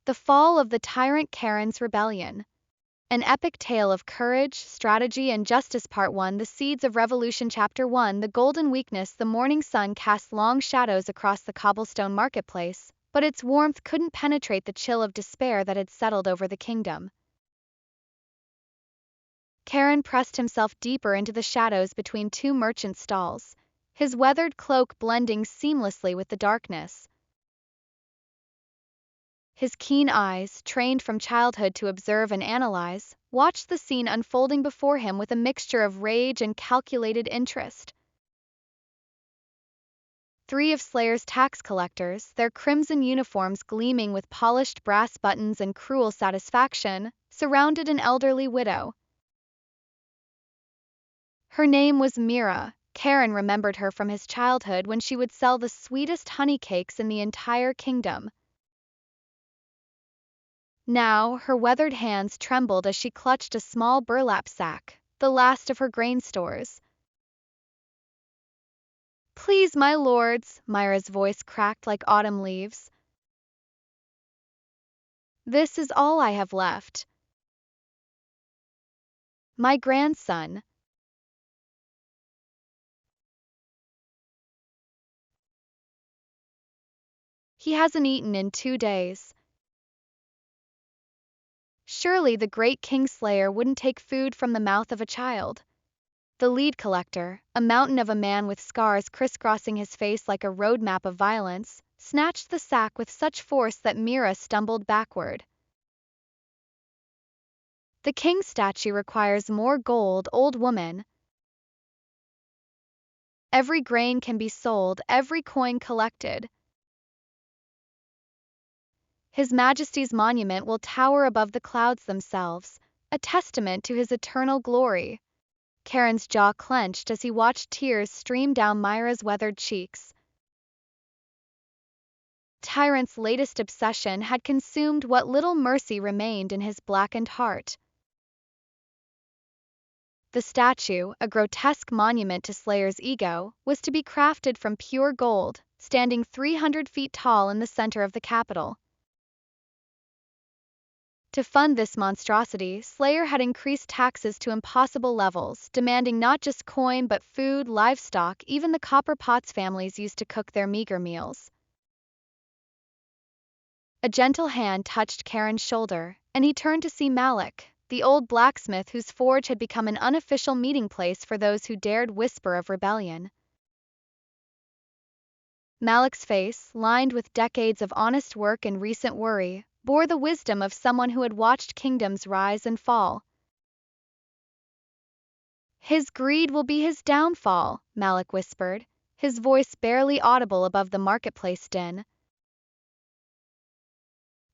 The Fall of the Tyrant Karen's Rebellion. An epic tale of courage, strategy, and justice. Part 1. The Seeds of Revolution. Chapter 1. The Golden Weakness. The morning sun cast long shadows across the cobblestone marketplace, but its warmth couldn't penetrate the chill of despair that had settled over the kingdom. Karen pressed himself deeper into the shadows between two merchant stalls, his weathered cloak blending seamlessly with the darkness. His keen eyes, trained from childhood to observe and analyze, watched the scene unfolding before him with a mixture of rage and calculated interest. Three of Slayer's tax collectors, their crimson uniforms gleaming with polished brass buttons and cruel satisfaction, surrounded an elderly widow. Her name was Mira. Karen remembered her from his childhood when she would sell the sweetest honey cakes in the entire kingdom. Now, her weathered hands trembled as she clutched a small burlap sack, the last of her grain stores. "Please, my lords," Myra's voice cracked like autumn leaves. "This is all I have left. My grandson." "He hasn't eaten in 2 days. Surely the great Kingslayer wouldn't take food from the mouth of a child." The lead collector, a mountain of a man with scars crisscrossing his face like a roadmap of violence, snatched the sack with such force that Mira stumbled backward. "The king's statue requires more gold, old woman. Every grain can be sold, every coin collected. His Majesty's monument will tower above the clouds themselves, a testament to his eternal glory." Karen's jaw clenched as he watched tears stream down Myra's weathered cheeks. Tyrant's latest obsession had consumed what little mercy remained in his blackened heart. The statue, a grotesque monument to Slayer's ego, was to be crafted from pure gold, standing 300 feet tall in the center of the capital. To fund this monstrosity, Slayer had increased taxes to impossible levels, demanding not just coin but food, livestock, even the copper pots families used to cook their meager meals. A gentle hand touched Karen's shoulder, and he turned to see Malik, the old blacksmith whose forge had become an unofficial meeting place for those who dared whisper of rebellion. Malik's face, lined with decades of honest work and recent worry, bore the wisdom of someone who had watched kingdoms rise and fall. "His greed will be his downfall," Malik whispered, his voice barely audible above the marketplace din.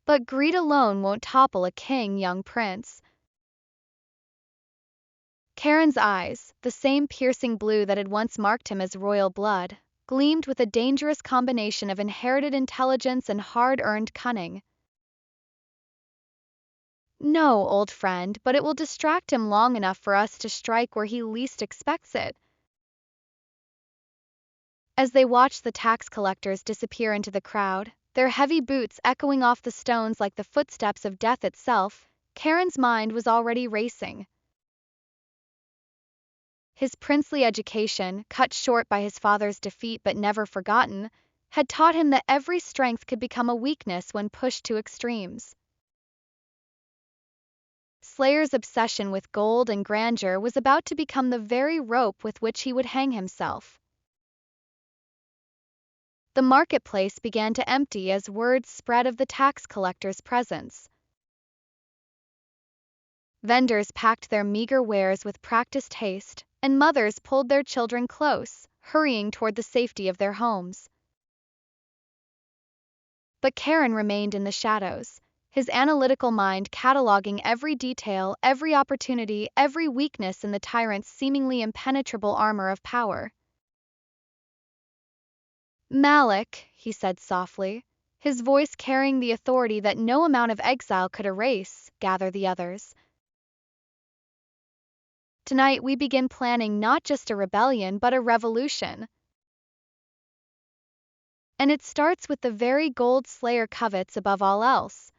"But greed alone won't topple a king, young prince." Karen's eyes, the same piercing blue that had once marked him as royal blood, gleamed with a dangerous combination of inherited intelligence and hard-earned cunning. "No, old friend, but it will distract him long enough for us to strike where he least expects it." As they watched the tax collectors disappear into the crowd, their heavy boots echoing off the stones like the footsteps of death itself, Karen's mind was already racing. His princely education, cut short by his father's defeat but never forgotten, had taught him that every strength could become a weakness when pushed to extremes. Slayer's obsession with gold and grandeur was about to become the very rope with which he would hang himself. The marketplace began to empty as word spread of the tax collector's presence. Vendors packed their meager wares with practiced haste, and mothers pulled their children close, hurrying toward the safety of their homes. But Karen remained in the shadows, his analytical mind cataloging every detail, every opportunity, every weakness in the tyrant's seemingly impenetrable armor of power. "Malik," he said softly, his voice carrying the authority that no amount of exile could erase, "gather the others. Tonight we begin planning not just a rebellion but a revolution. And it starts with the very gold Slayer covets above all else."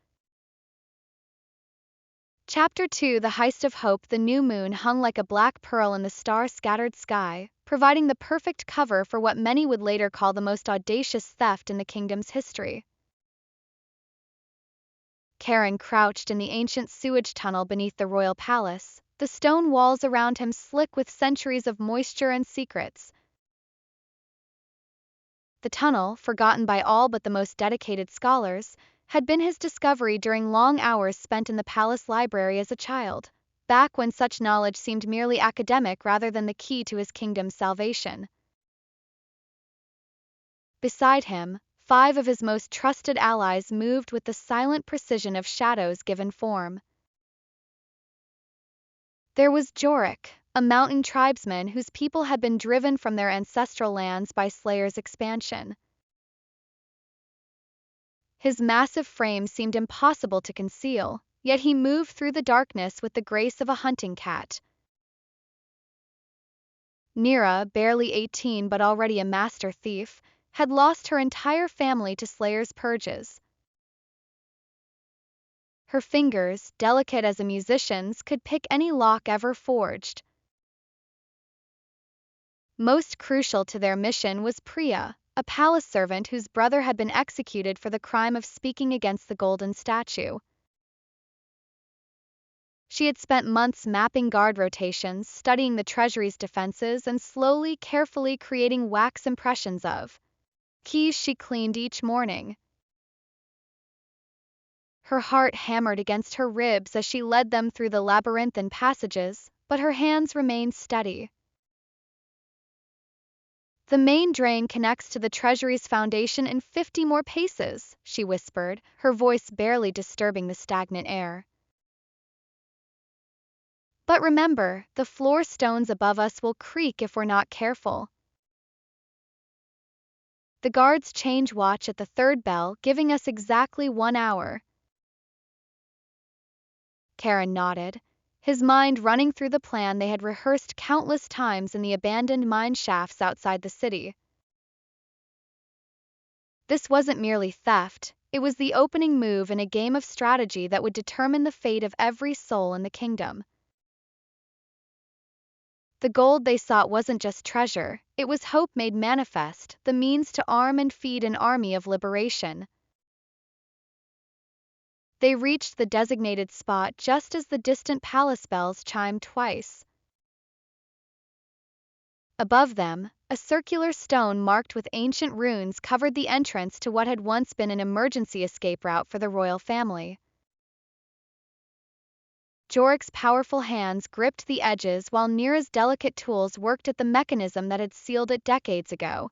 Chapter 2: The Heist of Hope. The new moon hung like a black pearl in the star-scattered sky, providing the perfect cover for what many would later call the most audacious theft in the kingdom's history. Karen crouched in the ancient sewage tunnel beneath the royal palace, the stone walls around him slick with centuries of moisture and secrets. The tunnel, forgotten by all but the most dedicated scholars, had been his discovery during long hours spent in the palace library as a child, back when such knowledge seemed merely academic rather than the key to his kingdom's salvation. Beside him, 5 of his most trusted allies moved with the silent precision of shadows given form. There was Jorik, a mountain tribesman whose people had been driven from their ancestral lands by Slayer's expansion. His massive frame seemed impossible to conceal, yet he moved through the darkness with the grace of a hunting cat. Nira, barely 18 but already a master thief, had lost her entire family to Slayer's purges. Her fingers, delicate as a musician's, could pick any lock ever forged. Most crucial to their mission was Priya, a palace servant whose brother had been executed for the crime of speaking against the golden statue. She had spent months mapping guard rotations, studying the treasury's defenses, and slowly, carefully creating wax impressions of keys she cleaned each morning. Her heart hammered against her ribs as she led them through the labyrinthine passages, but her hands remained steady. "The main drain connects to the treasury's foundation in 50 more paces," she whispered, her voice barely disturbing the stagnant air. "But remember, the floor stones above us will creak if we're not careful." "The guards change watch at the 3rd bell, giving us exactly 1 hour." Karen nodded, his mind running through the plan they had rehearsed countless times in the abandoned mine shafts outside the city. This wasn't merely theft, it was the opening move in a game of strategy that would determine the fate of every soul in the kingdom. The gold they sought wasn't just treasure, it was hope made manifest, the means to arm and feed an army of liberation. They reached the designated spot just as the distant palace bells chimed twice. Above them, a circular stone marked with ancient runes covered the entrance to what had once been an emergency escape route for the royal family. Jorik's powerful hands gripped the edges while Nira's delicate tools worked at the mechanism that had sealed it decades ago.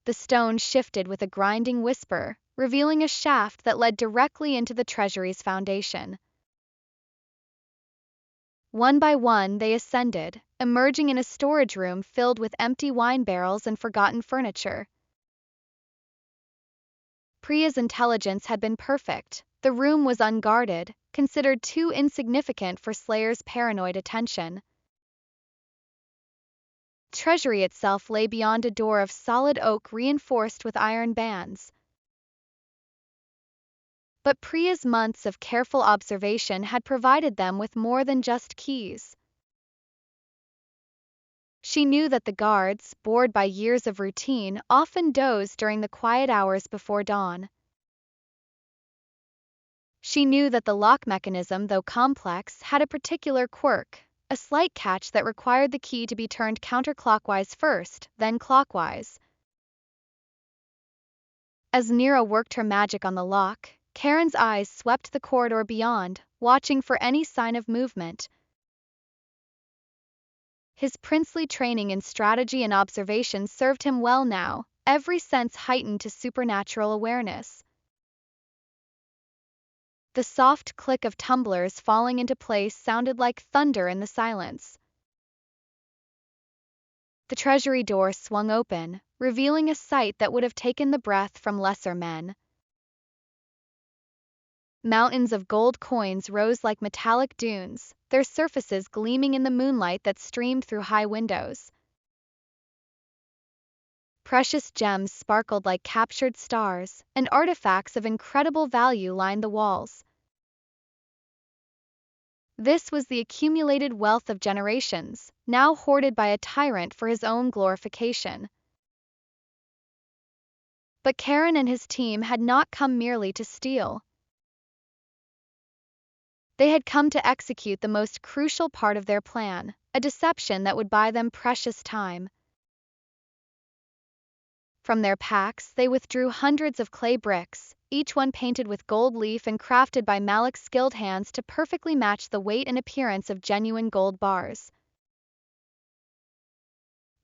The stone shifted with a grinding whisper, revealing a shaft that led directly into the treasury's foundation. One by one they ascended, emerging in a storage room filled with empty wine barrels and forgotten furniture. Priya's intelligence had been perfect. The room was unguarded, considered too insignificant for Slayer's paranoid attention. Treasury itself lay beyond a door of solid oak reinforced with iron bands. But Priya's months of careful observation had provided them with more than just keys. She knew that the guards, bored by years of routine, often dozed during the quiet hours before dawn. She knew that the lock mechanism, though complex, had a particular quirk, a slight catch that required the key to be turned counterclockwise first, then clockwise. As Nira worked her magic on the lock, Karen's eyes swept the corridor beyond, watching for any sign of movement. His princely training in strategy and observation served him well now, every sense heightened to supernatural awareness. The soft click of tumblers falling into place sounded like thunder in the silence. The treasury door swung open, revealing a sight that would have taken the breath from lesser men. Mountains of gold coins rose like metallic dunes, their surfaces gleaming in the moonlight that streamed through high windows. Precious gems sparkled like captured stars, and artifacts of incredible value lined the walls. This was the accumulated wealth of generations, now hoarded by a tyrant for his own glorification. But Karen and his team had not come merely to steal. They had come to execute the most crucial part of their plan, a deception that would buy them precious time. From their packs, they withdrew hundreds of clay bricks, each one painted with gold leaf and crafted by Malik's skilled hands to perfectly match the weight and appearance of genuine gold bars.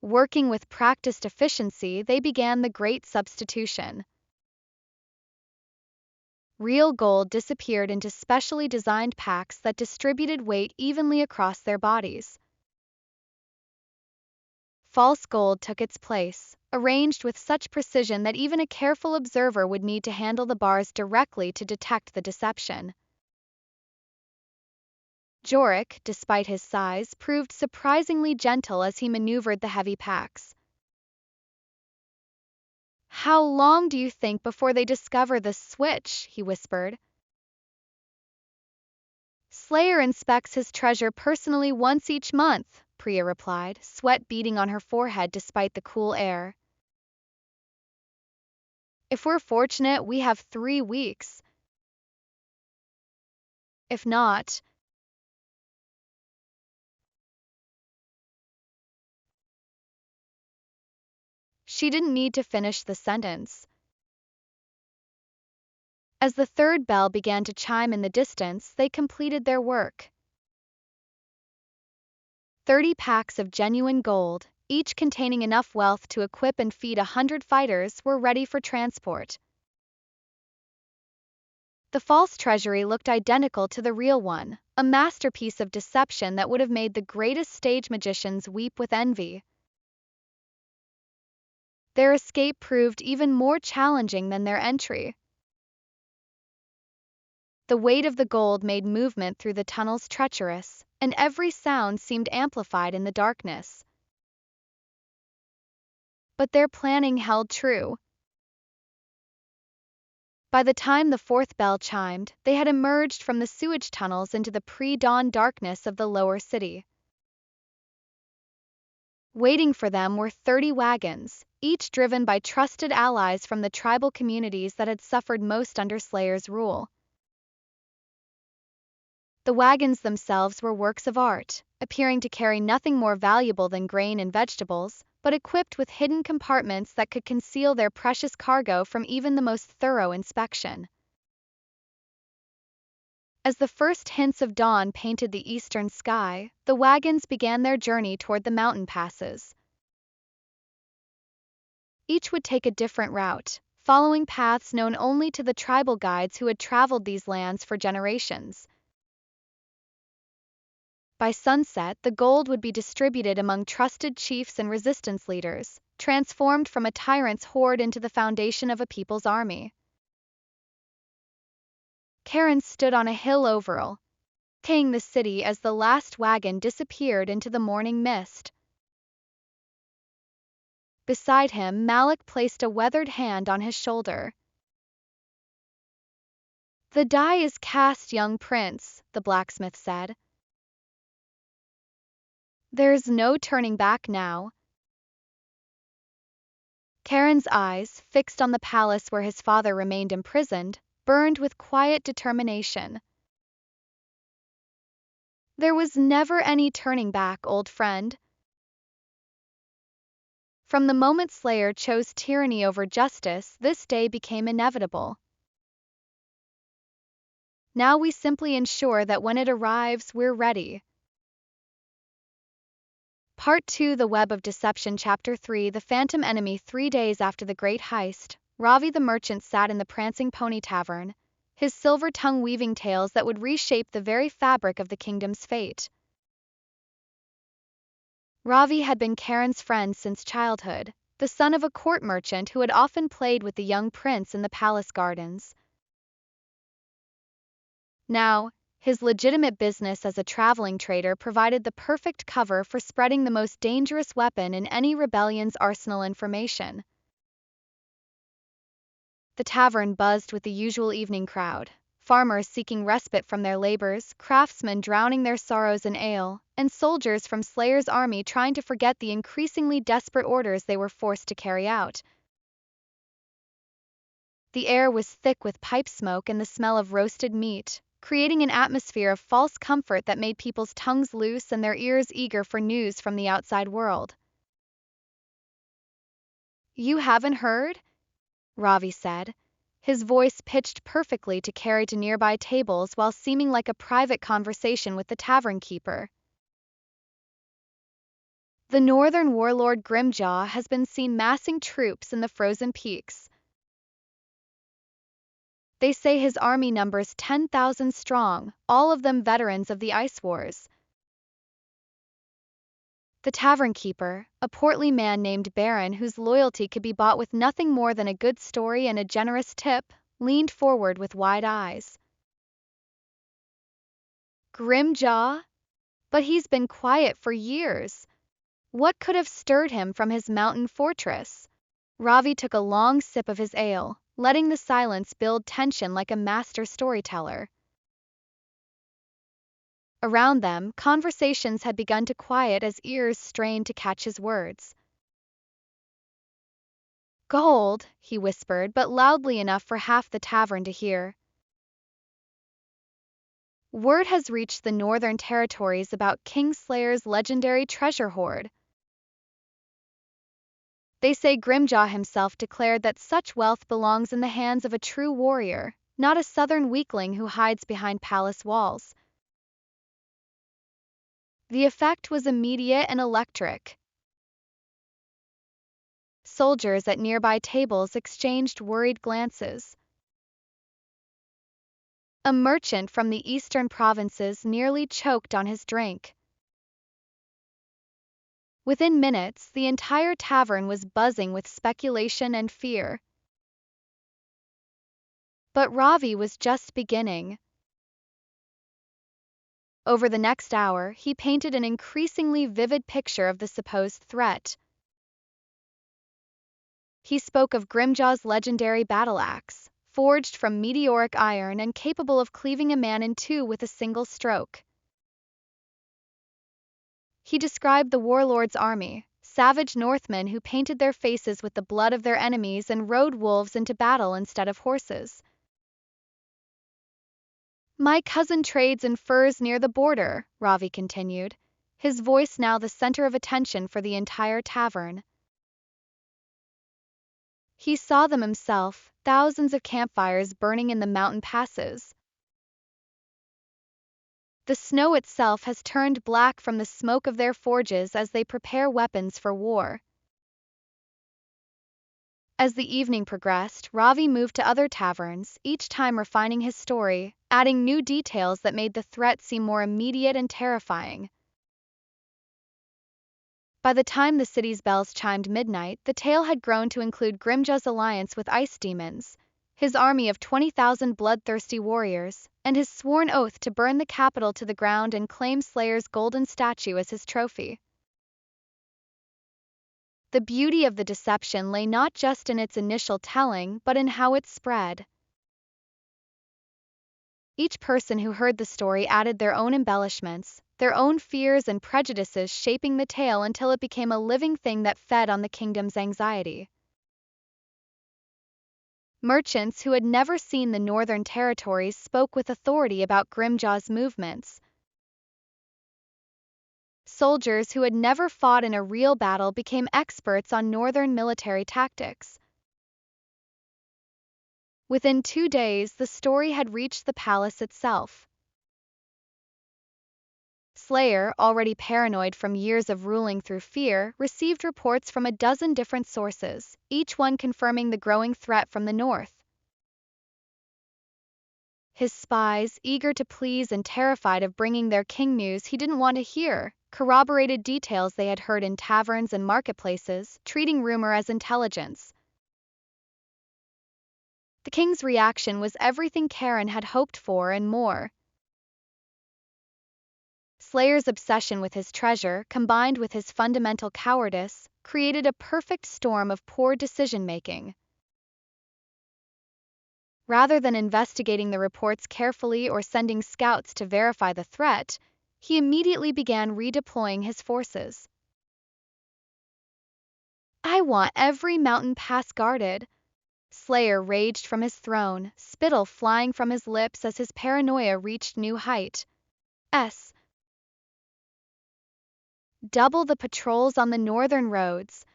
Working with practiced efficiency, they began the great substitution. Real gold disappeared into specially designed packs that distributed weight evenly across their bodies. False gold took its place, arranged with such precision that even a careful observer would need to handle the bars directly to detect the deception. Jorik, despite his size, proved surprisingly gentle as he maneuvered the heavy packs. "How long do you think before they discover the switch?" he whispered. "Slayer inspects his treasure personally once each month," Priya replied, sweat beading on her forehead despite the cool air. "If we're fortunate, we have 3 weeks. If not..." She didn't need to finish the sentence. As the third bell began to chime in the distance, they completed their work. 30 packs of genuine gold, each containing enough wealth to equip and feed 100 fighters, were ready for transport. The false treasury looked identical to the real one, a masterpiece of deception that would have made the greatest stage magicians weep with envy. Their escape proved even more challenging than their entry. The weight of the gold made movement through the tunnels treacherous, and every sound seemed amplified in the darkness. But their planning held true. By the time the 4th bell chimed, they had emerged from the sewage tunnels into the pre-dawn darkness of the lower city. Waiting for them were 30 wagons, each driven by trusted allies from the tribal communities that had suffered most under Slayer's rule. The wagons themselves were works of art, appearing to carry nothing more valuable than grain and vegetables, but equipped with hidden compartments that could conceal their precious cargo from even the most thorough inspection. As the first hints of dawn painted the eastern sky, the wagons began their journey toward the mountain passes. Each would take a different route, following paths known only to the tribal guides who had traveled these lands for generations. By sunset, the gold would be distributed among trusted chiefs and resistance leaders, transformed from a tyrant's hoard into the foundation of a people's army. Karen stood on a hill overlooking the city as the last wagon disappeared into the morning mist. Beside him, Malik placed a weathered hand on his shoulder. "The die is cast, young prince," the blacksmith said. "There's no turning back now." Karen's eyes, fixed on the palace where his father remained imprisoned, burned with quiet determination. "There was never any turning back, old friend. From the moment Slayer chose tyranny over justice, this day became inevitable. Now we simply ensure that when it arrives, we're ready." Part 2, The Web of Deception, Chapter 3, The Phantom Enemy. 3 days after the great heist, Ravi the merchant sat in the Prancing Pony Tavern, his silver tongue weaving tales that would reshape the very fabric of the kingdom's fate. Ravi had been Karen's friend since childhood, the son of a court merchant who had often played with the young prince in the palace gardens. Now, his legitimate business as a traveling trader provided the perfect cover for spreading the most dangerous weapon in any rebellion's arsenal: information. The tavern buzzed with the usual evening crowd, farmers seeking respite from their labors, craftsmen drowning their sorrows in ale, and soldiers from Slayer's army trying to forget the increasingly desperate orders they were forced to carry out. The air was thick with pipe smoke and the smell of roasted meat, creating an atmosphere of false comfort that made people's tongues loose and their ears eager for news from the outside world. "You haven't heard?" Ravi said, his voice pitched perfectly to carry to nearby tables while seeming like a private conversation with the tavern keeper. "The northern warlord Grimjaw has been seen massing troops in the frozen peaks. They say his army numbers 10,000 strong, all of them veterans of the Ice Wars." The tavern keeper, a portly man named Baron whose loyalty could be bought with nothing more than a good story and a generous tip, leaned forward with wide eyes. "Grimjaw? But he's been quiet for years. What could have stirred him from his mountain fortress?" Ravi took a long sip of his ale, letting the silence build tension like a master storyteller. Around them, conversations had begun to quiet as ears strained to catch his words. "Gold," he whispered, but loudly enough for half the tavern to hear. "Word has reached the northern territories about Kingslayer's legendary treasure hoard. They say Grimjaw himself declared that such wealth belongs in the hands of a true warrior, not a southern weakling who hides behind palace walls." The effect was immediate and electric. Soldiers at nearby tables exchanged worried glances. A merchant from the eastern provinces nearly choked on his drink. Within minutes, the entire tavern was buzzing with speculation and fear. But Ravi was just beginning. Over the next hour, he painted an increasingly vivid picture of the supposed threat. He spoke of Grimjaw's legendary battle axe, forged from meteoric iron and capable of cleaving a man in two with a single stroke. He described the warlord's army, savage Northmen who painted their faces with the blood of their enemies and rode wolves into battle instead of horses. "My cousin trades in furs near the border," Ravi continued, his voice now the center of attention for the entire tavern. He saw them himself, thousands of campfires burning in the mountain passes. The snow itself has turned black from the smoke of their forges as they prepare weapons for war. As the evening progressed, Ravi moved to other taverns, each time refining his story, adding new details that made the threat seem more immediate and terrifying. By the time the city's bells chimed midnight, the tale had grown to include Grimjaw's alliance with ice demons, his army of 20,000 bloodthirsty warriors, and his sworn oath to burn the capital to the ground and claim Slayer's golden statue as his trophy. The beauty of the deception lay not just in its initial telling, but in how it spread. Each person who heard the story added their own embellishments, their own fears and prejudices, shaping the tale until it became a living thing that fed on the kingdom's anxiety. Merchants who had never seen the northern territories spoke with authority about Grimjaw's movements. Soldiers who had never fought in a real battle became experts on northern military tactics. Within 2 days, the story had reached the palace itself. Slayer, already paranoid from years of ruling through fear, received reports from a dozen different sources, each one confirming the growing threat from the north. His spies, eager to please and terrified of bringing their king news he didn't want to hear, corroborated details they had heard in taverns and marketplaces, treating rumor as intelligence. The king's reaction was everything Karen had hoped for and more. Slayer's obsession with his treasure, combined with his fundamental cowardice, created a perfect storm of poor decision-making. Rather than investigating the reports carefully or sending scouts to verify the threat, he immediately began redeploying his forces. I want every mountain pass guarded. Slayer raged from his throne, spittle flying from his lips as his paranoia reached new height. Double the patrols on the northern roads.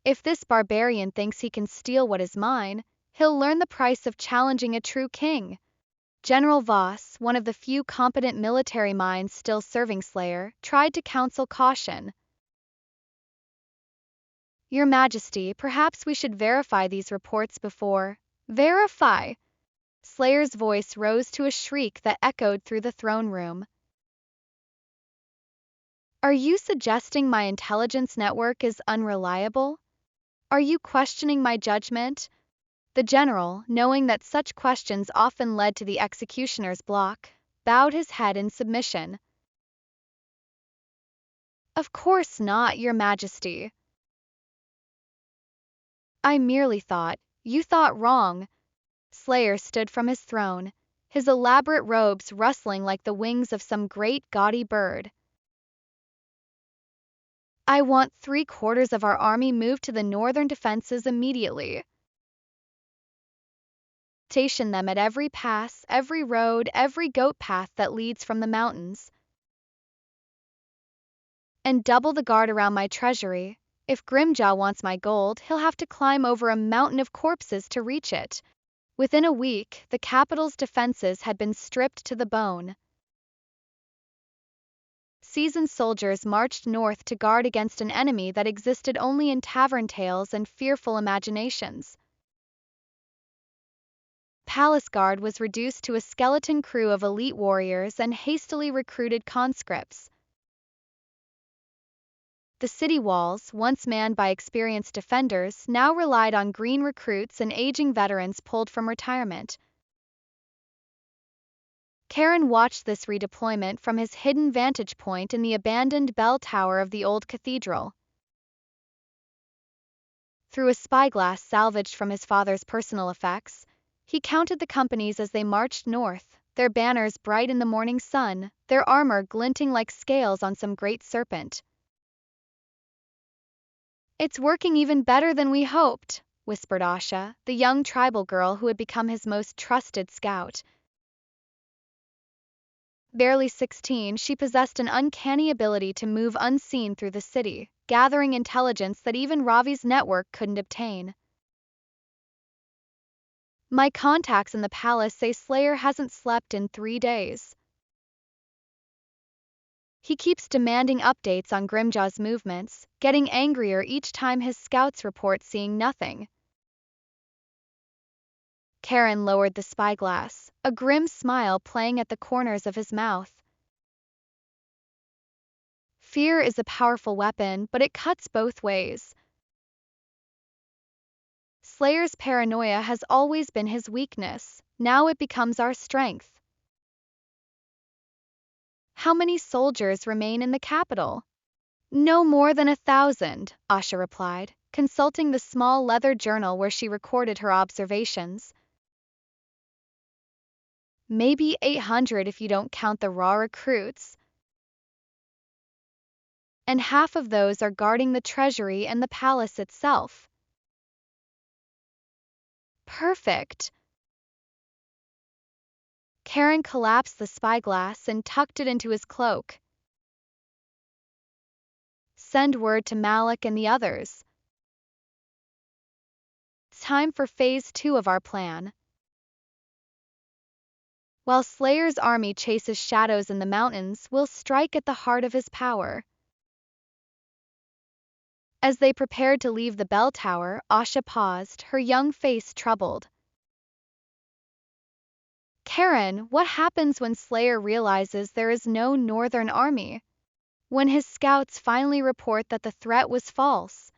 If this barbarian thinks he can steal what is mine, he'll learn the price of challenging a true king. General Voss, one of the few competent military minds still serving Slayer, tried to counsel caution. Your Majesty, perhaps we should verify these reports before. Verify! Slayer's voice rose to a shriek that echoed through the throne room. Are you suggesting my intelligence network is unreliable? Are you questioning my judgment? The general, knowing that such questions often led to the executioner's block, bowed his head in submission. Of course not, Your Majesty. I merely thought, you thought wrong. Slayer stood from his throne, his elaborate robes rustling like the wings of some great gaudy bird. I want 3/4 of our army moved to the northern defenses immediately. Station them at every pass, every road, every goat path that leads from the mountains. And double the guard around my treasury. If Grimjaw wants my gold, he'll have to climb over a mountain of corpses to reach it. Within a week, the capital's defenses had been stripped to the bone. Seasoned soldiers marched north to guard against an enemy that existed only in tavern tales and fearful imaginations. Palace Guard was reduced to a skeleton crew of elite warriors and hastily recruited conscripts. The city walls, once manned by experienced defenders, now relied on green recruits and aging veterans pulled from retirement. Karen watched this redeployment from his hidden vantage point in the abandoned bell tower of the old cathedral. Through a spyglass salvaged from his father's personal effects, he counted the companies as they marched north, their banners bright in the morning sun, their armor glinting like scales on some great serpent. It's working even better than we hoped, whispered Asha, the young tribal girl who had become his most trusted scout. Barely 16, she possessed an uncanny ability to move unseen through the city, gathering intelligence that even Ravi's network couldn't obtain. My contacts in the palace say Slayer hasn't slept in 3 days. He keeps demanding updates on Grimjaw's movements, getting angrier each time his scouts report seeing nothing. Karen lowered the spyglass, a grim smile playing at the corners of his mouth. Fear is a powerful weapon, but it cuts both ways. Slayer's paranoia has always been his weakness, now it becomes our strength. How many soldiers remain in the capital? No more than 1,000, Asha replied, consulting the small leather journal where she recorded her observations. Maybe 800 if you don't count the raw recruits. And half of those are guarding the treasury and the palace itself. Perfect. Karen collapsed the spyglass and tucked it into his cloak. Send word to Malik and the others. It's time for phase 2 of our plan. While Slayer's army chases shadows in the mountains, we'll strike at the heart of his power. As they prepared to leave the bell tower, Asha paused, her young face troubled. Karen, what happens when Slayer realizes there is no northern army? When his scouts finally report that the threat was false?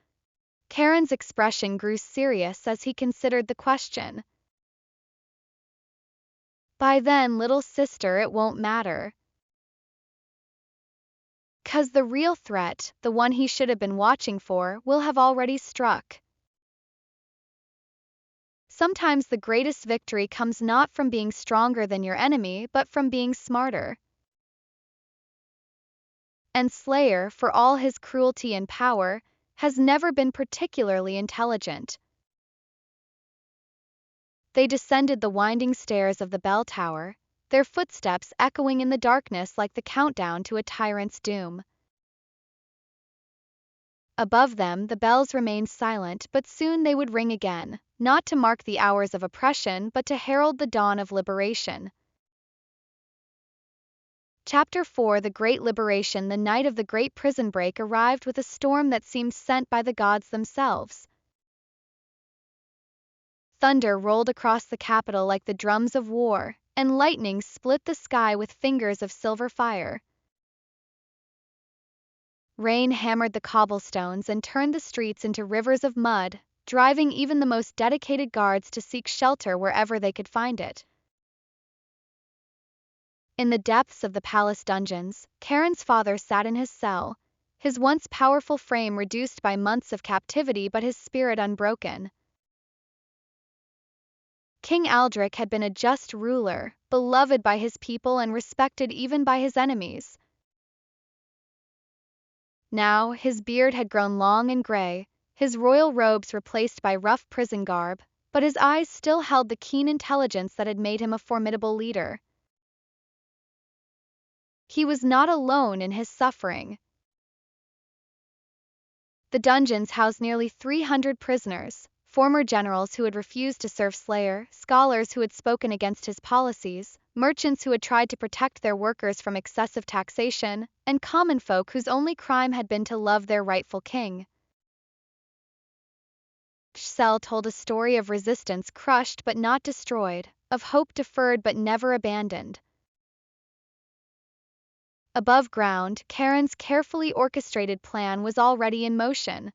Karen's expression grew serious as he considered the question. By then, little sister, it won't matter. 'Cause the real threat, the one he should have been watching for, will have already struck. sometimes the greatest victory comes not from being stronger than your enemy but from being smarter. And Slayer, for all his cruelty and power, has never been particularly intelligent. They descended the winding stairs of the bell tower, their footsteps echoing in the darkness like the countdown to a tyrant's doom. Above them the bells remained silent, but soon they would ring again, not to mark the hours of oppression but to herald the dawn of liberation. Chapter 4: The Great Liberation. The night of the great prison break arrived with a storm that seemed sent by the gods themselves. Thunder rolled across the capital like the drums of war, and lightning split the sky with fingers of silver fire. Rain hammered the cobblestones and turned the streets into rivers of mud, driving even the most dedicated guards to seek shelter wherever they could find it. In the depths of the palace dungeons, Karen's father sat in his cell, his once powerful frame reduced by months of captivity but his spirit unbroken. King Aldrich had been a just ruler, beloved by his people and respected even by his enemies. Now, his beard had grown long and gray, his royal robes replaced by rough prison garb, but his eyes still held the keen intelligence that had made him a formidable leader. He was not alone in his suffering. The dungeons housed nearly 300 prisoners, former generals who had refused to serve Slayer, scholars who had spoken against his policies, merchants who had tried to protect their workers from excessive taxation, and common folk whose only crime had been to love their rightful king. Each cell told a story of resistance crushed but not destroyed, of hope deferred but never abandoned. Above ground, Karen's carefully orchestrated plan was already in motion.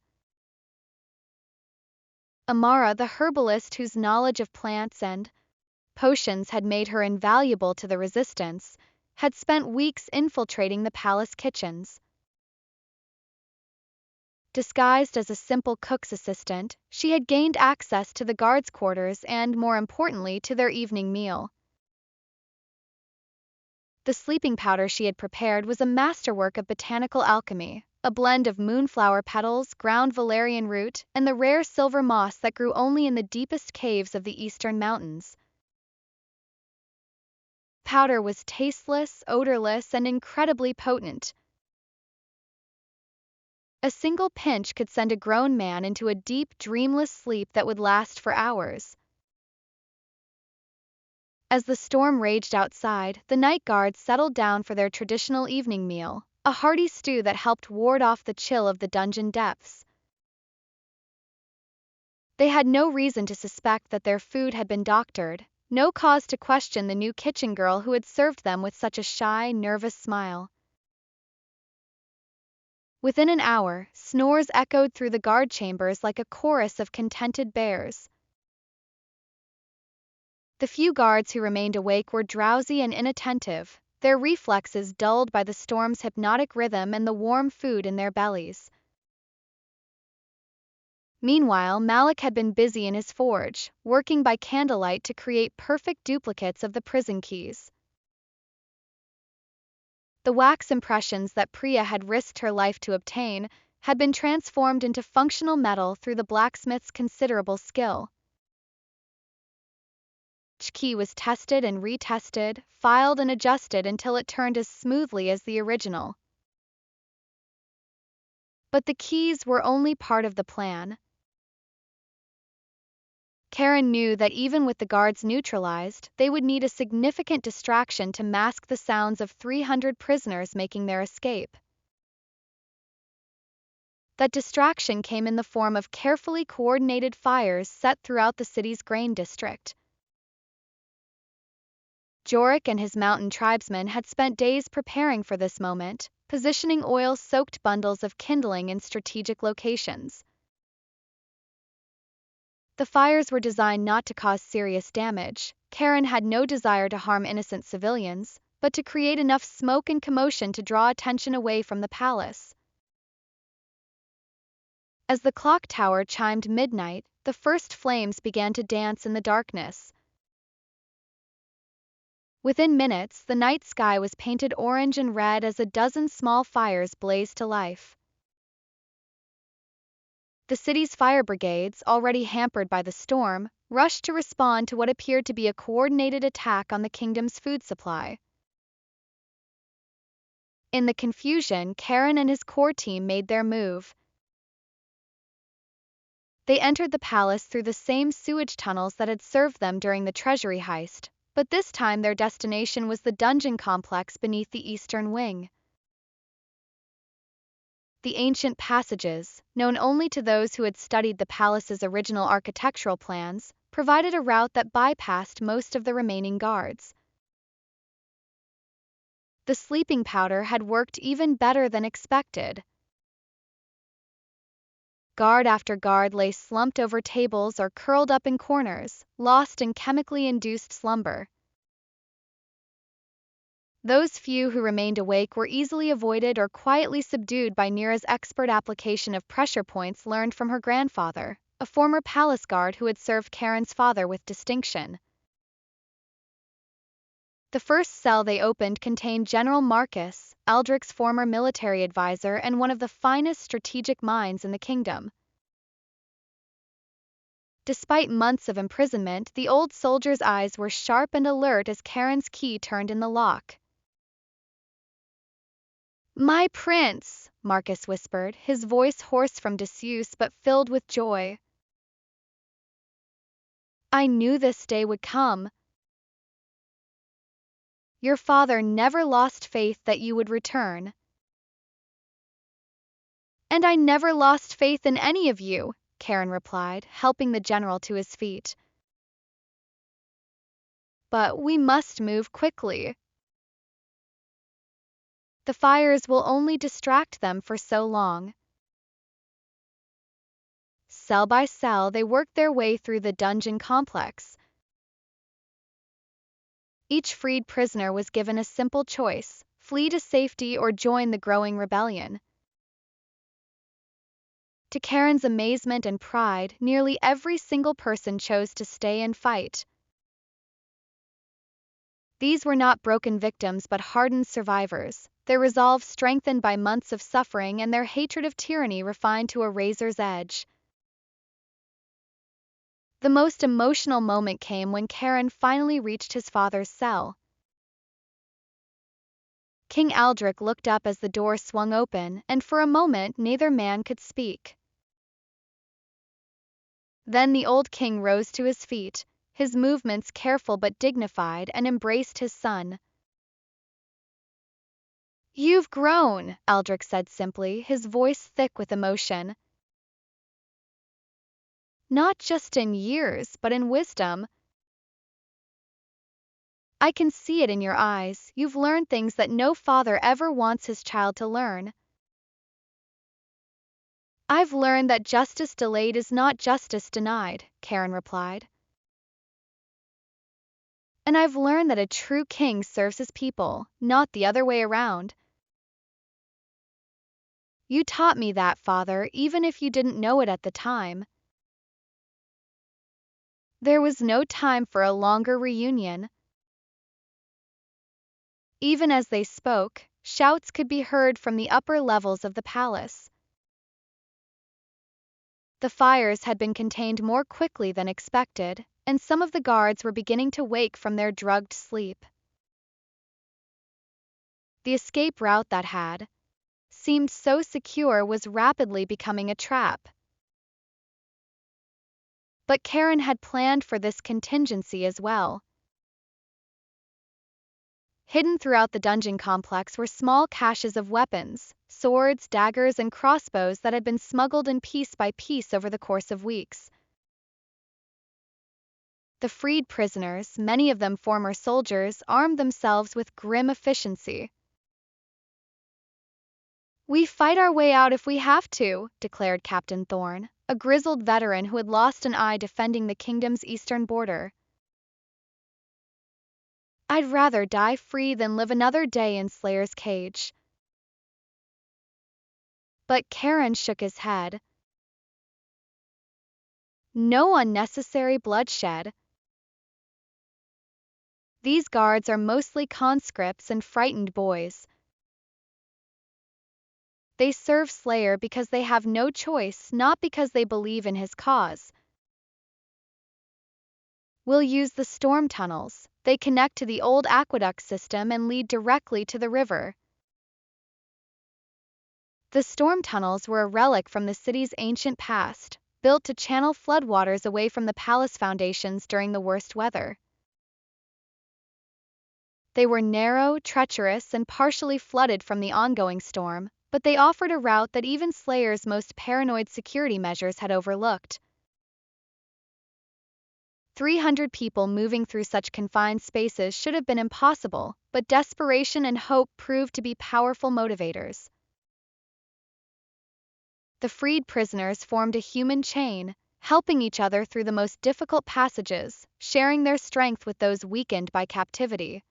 Amara, the herbalist whose knowledge of plants and potions had made her invaluable to the resistance, had spent weeks infiltrating the palace kitchens. Disguised as a simple cook's assistant, she had gained access to the guards' quarters and, more importantly, to their evening meal. The sleeping powder she had prepared was a masterwork of botanical alchemy, a blend of moonflower petals, ground valerian root, and the rare silver moss that grew only in the deepest caves of the eastern mountains. Powder was tasteless, odorless, and incredibly potent. A single pinch could send a grown man into a deep, dreamless sleep that would last for hours. As the storm raged outside, the night guards settled down for their traditional evening meal, a hearty stew that helped ward off the chill of the dungeon depths. They had no reason to suspect that their food had been doctored, no cause to question the new kitchen girl who had served them with such a shy, nervous smile. Within an hour, snores echoed through the guard chambers like a chorus of contented bears. The few guards who remained awake were drowsy and inattentive, their reflexes dulled by the storm's hypnotic rhythm and the warm food in their bellies. Meanwhile, Malik had been busy in his forge, working by candlelight to create perfect duplicates of the prison keys. The wax impressions that Priya had risked her life to obtain had been transformed into functional metal through the blacksmith's considerable skill. Each key was tested and retested, filed and adjusted until it turned as smoothly as the original. But the keys were only part of the plan. Karen knew that even with the guards neutralized, they would need a significant distraction to mask the sounds of 300 prisoners making their escape. That distraction came in the form of carefully coordinated fires set throughout the city's grain district. Jorik and his mountain tribesmen had spent days preparing for this moment, positioning oil-soaked bundles of kindling in strategic locations. The fires were designed not to cause serious damage. Karen had no desire to harm innocent civilians, but to create enough smoke and commotion to draw attention away from the palace. As the clock tower chimed midnight, the first flames began to dance in the darkness. Within minutes, the night sky was painted orange and red as a dozen small fires blazed to life. The city's fire brigades, already hampered by the storm, rushed to respond to what appeared to be a coordinated attack on the kingdom's food supply. In the confusion, Karen and his core team made their move. They entered the palace through the same sewage tunnels that had served them during the treasury heist, but this time their destination was the dungeon complex beneath the eastern wing. The ancient passages, known only to those who had studied the palace's original architectural plans, provided a route that bypassed most of the remaining guards. The sleeping powder had worked even better than expected. Guard after guard lay slumped over tables or curled up in corners, lost in chemically induced slumber. Those few who remained awake were easily avoided or quietly subdued by Nira's expert application of pressure points learned from her grandfather, a former palace guard who had served Karen's father with distinction. The first cell they opened contained General Marcus, Aldrich's former military advisor and one of the finest strategic minds in the kingdom. Despite months of imprisonment, the old soldier's eyes were sharp and alert as Karen's key turned in the lock. "My prince," Marcus whispered, his voice hoarse from disuse but filled with joy. "I knew this day would come. Your father never lost faith that you would return. And I never lost faith in any of you," Karen replied, helping the general to his feet. "But we must move quickly. The fires will only distract them for so long." Cell by cell, they worked their way through the dungeon complex. Each freed prisoner was given a simple choice: flee to safety or join the growing rebellion. To Karen's amazement and pride, nearly every single person chose to stay and fight. These were not broken victims but hardened survivors, their resolve strengthened by months of suffering and their hatred of tyranny refined to a razor's edge. The most emotional moment came when Karen finally reached his father's cell. King Aldrich looked up as the door swung open, and for a moment neither man could speak. Then the old king rose to his feet, his movements careful but dignified, and embraced his son. "You've grown," Aldrich said simply, his voice thick with emotion. "Not just in years, but in wisdom. I can see it in your eyes. You've learned things that no father ever wants his child to learn." "I've learned that justice delayed is not justice denied," Karen replied. "And I've learned that a true king serves his people, not the other way around." "You taught me that, father, even if you didn't know it at the time." There was no time for a longer reunion. Even as they spoke, shouts could be heard from the upper levels of the palace. The fires had been contained more quickly than expected, and some of the guards were beginning to wake from their drugged sleep. The escape route that had seemed so secure was rapidly becoming a trap. But Karen had planned for this contingency as well. Hidden throughout the dungeon complex were small caches of weapons, swords, daggers, and crossbows that had been smuggled in piece by piece over the course of weeks. The freed prisoners, many of them former soldiers, armed themselves with grim efficiency. "We fight our way out if we have to," declared Captain Thorne, a grizzled veteran who had lost an eye defending the kingdom's eastern border. "I'd rather die free than live another day in Slayer's cage." But Karen shook his head. No unnecessary bloodshed. These guards are mostly conscripts and frightened boys. They serve Slayer because they have no choice, not because they believe in his cause. We'll use the storm tunnels. They connect to the old aqueduct system and lead directly to the river. The storm tunnels were a relic from the city's ancient past, built to channel floodwaters away from the palace foundations during the worst weather. They were narrow, treacherous, and partially flooded from the ongoing storm, but they offered a route that even Slayer's most paranoid security measures had overlooked. 300 people moving through such confined spaces should have been impossible, but desperation and hope proved to be powerful motivators. The freed prisoners formed a human chain, helping each other through the most difficult passages, sharing their strength with those weakened by captivity.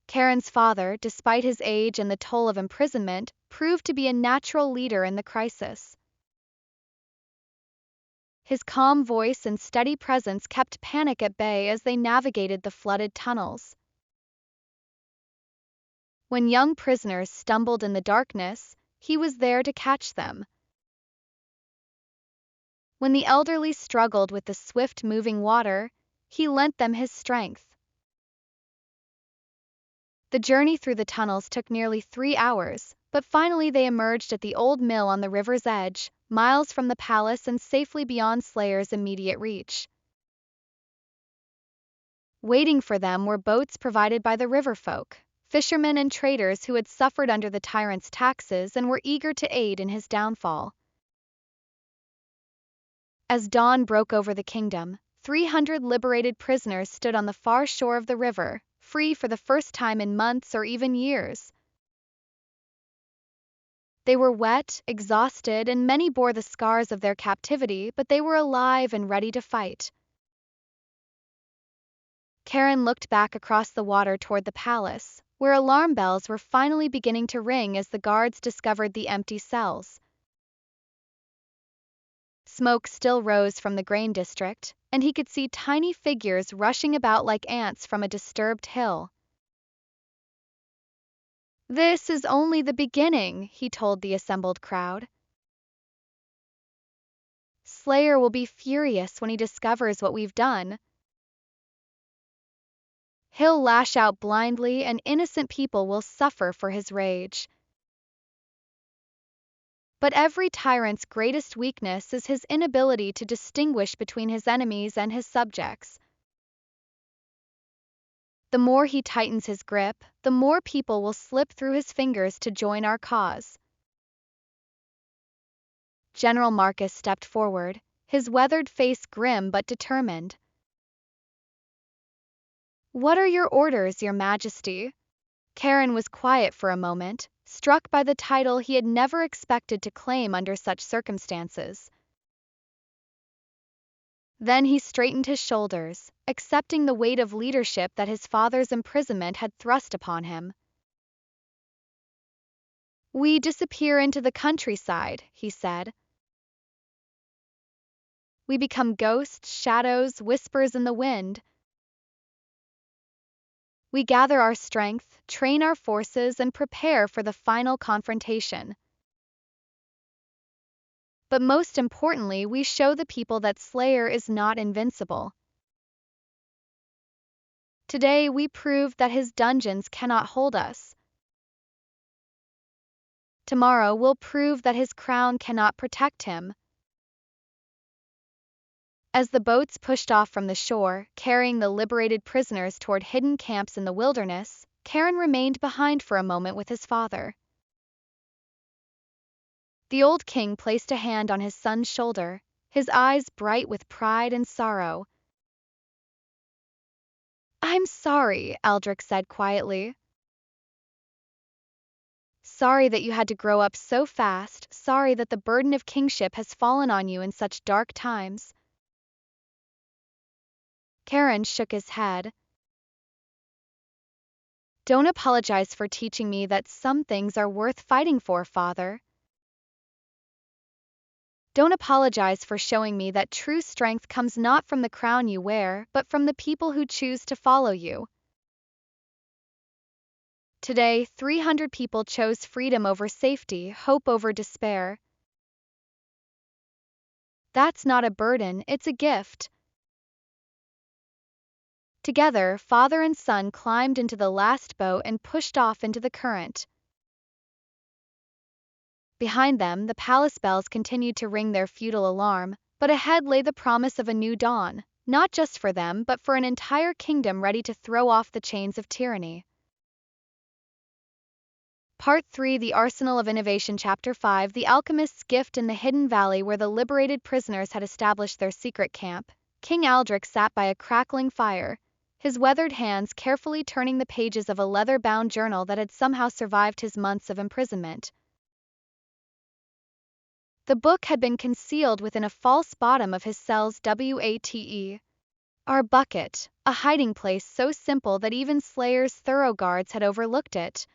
Karen's father, despite his age and the toll of imprisonment, proved to be a natural leader in the crisis. His calm voice and steady presence kept panic at bay as they navigated the flooded tunnels. When young prisoners stumbled in the darkness, he was there to catch them. When the elderly struggled with the swift-moving water, he lent them his strength. The journey through the tunnels took nearly 3 hours, but finally they emerged at the old mill on the river's edge, miles from the palace and safely beyond Slayer's immediate reach. Waiting for them were boats provided by the riverfolk, fishermen and traders who had suffered under the tyrant's taxes and were eager to aid in his downfall. As dawn broke over the kingdom, 300 liberated prisoners stood on the far shore of the river, free for the first time in months or even years. They were wet, exhausted, and many bore the scars of their captivity, but they were alive and ready to fight. Karen looked back across the water toward the palace, where alarm bells were finally beginning to ring as the guards discovered the empty cells. Smoke still rose from the grain district, and he could see tiny figures rushing about like ants from a disturbed hill. "This is only the beginning," he told the assembled crowd. "Slayer will be furious when he discovers what we've done. He'll lash out blindly and innocent people will suffer for his rage. But every tyrant's greatest weakness is his inability to distinguish between his enemies and his subjects. The more he tightens his grip, the more people will slip through his fingers to join our cause." General Marcus stepped forward, his weathered face grim but determined. "What are your orders, Your Majesty?" Karen was quiet for a moment, struck by the title he had never expected to claim under such circumstances. Then he straightened his shoulders, accepting the weight of leadership that his father's imprisonment had thrust upon him. "We disappear into the countryside," he said. "We become ghosts, shadows, whispers in the wind. We gather our strength, train our forces, and prepare for the final confrontation. But most importantly, we show the people that Slayer is not invincible. Today we proved that his dungeons cannot hold us. Tomorrow we'll prove that his crown cannot protect him." As the boats pushed off from the shore, carrying the liberated prisoners toward hidden camps in the wilderness, Karen remained behind for a moment with his father. The old king placed a hand on his son's shoulder, his eyes bright with pride and sorrow. "I'm sorry," Aldrich said quietly. "Sorry that you had to grow up so fast, sorry that the burden of kingship has fallen on you in such dark times." Karen shook his head. "Don't apologize for teaching me that some things are worth fighting for, Father. Don't apologize for showing me that true strength comes not from the crown you wear, but from the people who choose to follow you. Today, 300 people chose freedom over safety, hope over despair. That's not a burden, it's a gift. Together, father and son climbed into the last boat and pushed off into the current. Behind them, the palace bells continued to ring their feudal alarm, but ahead lay the promise of a new dawn, not just for them but for an entire kingdom ready to throw off the chains of tyranny. Part 3, The Arsenal of Innovation. Chapter 5, The Alchemist's Gift. In the hidden valley where the liberated prisoners had established their secret camp, King Aldrich sat by a crackling fire, his weathered hands carefully turning the pages of a leather-bound journal that had somehow survived his months of imprisonment. The book had been concealed within a false bottom of his cell's bucket, a hiding place so simple that even Slayer's thorough guards had overlooked it.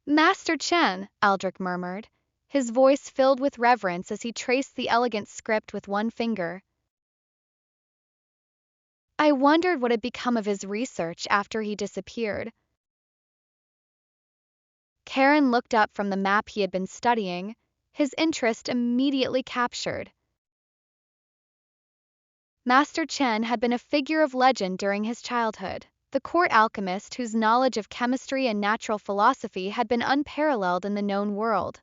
"Master Chen," Aldrich murmured, his voice filled with reverence as he traced the elegant script with one finger. "I wondered what had become of his research after he disappeared." Karen looked up from the map he had been studying, his interest immediately captured. Master Chen had been a figure of legend during his childhood, the court alchemist whose knowledge of chemistry and natural philosophy had been unparalleled in the known world.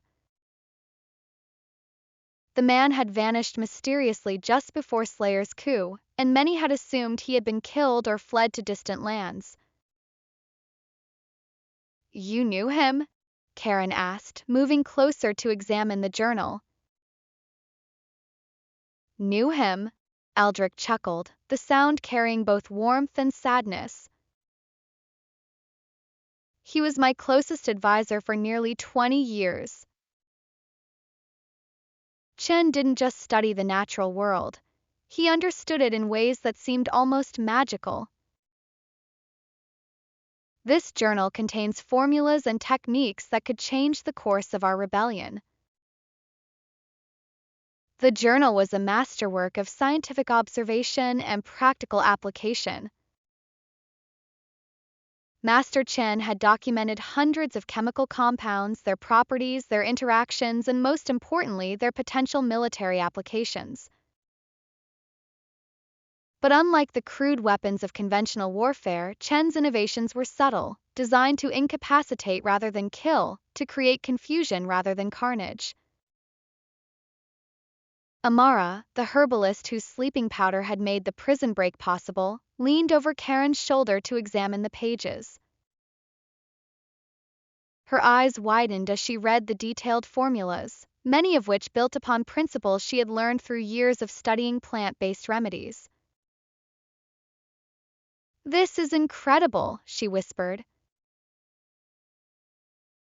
The man had vanished mysteriously just before Slayer's coup, and many had assumed he had been killed or fled to distant lands. "You knew him?" Karen asked, moving closer to examine the journal. "Knew him?" Aldrich chuckled, the sound carrying both warmth and sadness. "He was my closest advisor for nearly 20 years. Chen didn't just study the natural world. He understood it in ways that seemed almost magical. This journal contains formulas and techniques that could change the course of our rebellion." The journal was a masterwork of scientific observation and practical application. Master Chen had documented hundreds of chemical compounds, their properties, their interactions, and most importantly, their potential military applications. But unlike the crude weapons of conventional warfare, Chen's innovations were subtle, designed to incapacitate rather than kill, to create confusion rather than carnage. Amara, the herbalist whose sleeping powder had made the prison break possible, leaned over Karen's shoulder to examine the pages. Her eyes widened as she read the detailed formulas, many of which built upon principles she had learned through years of studying plant-based remedies. "This is incredible," she whispered.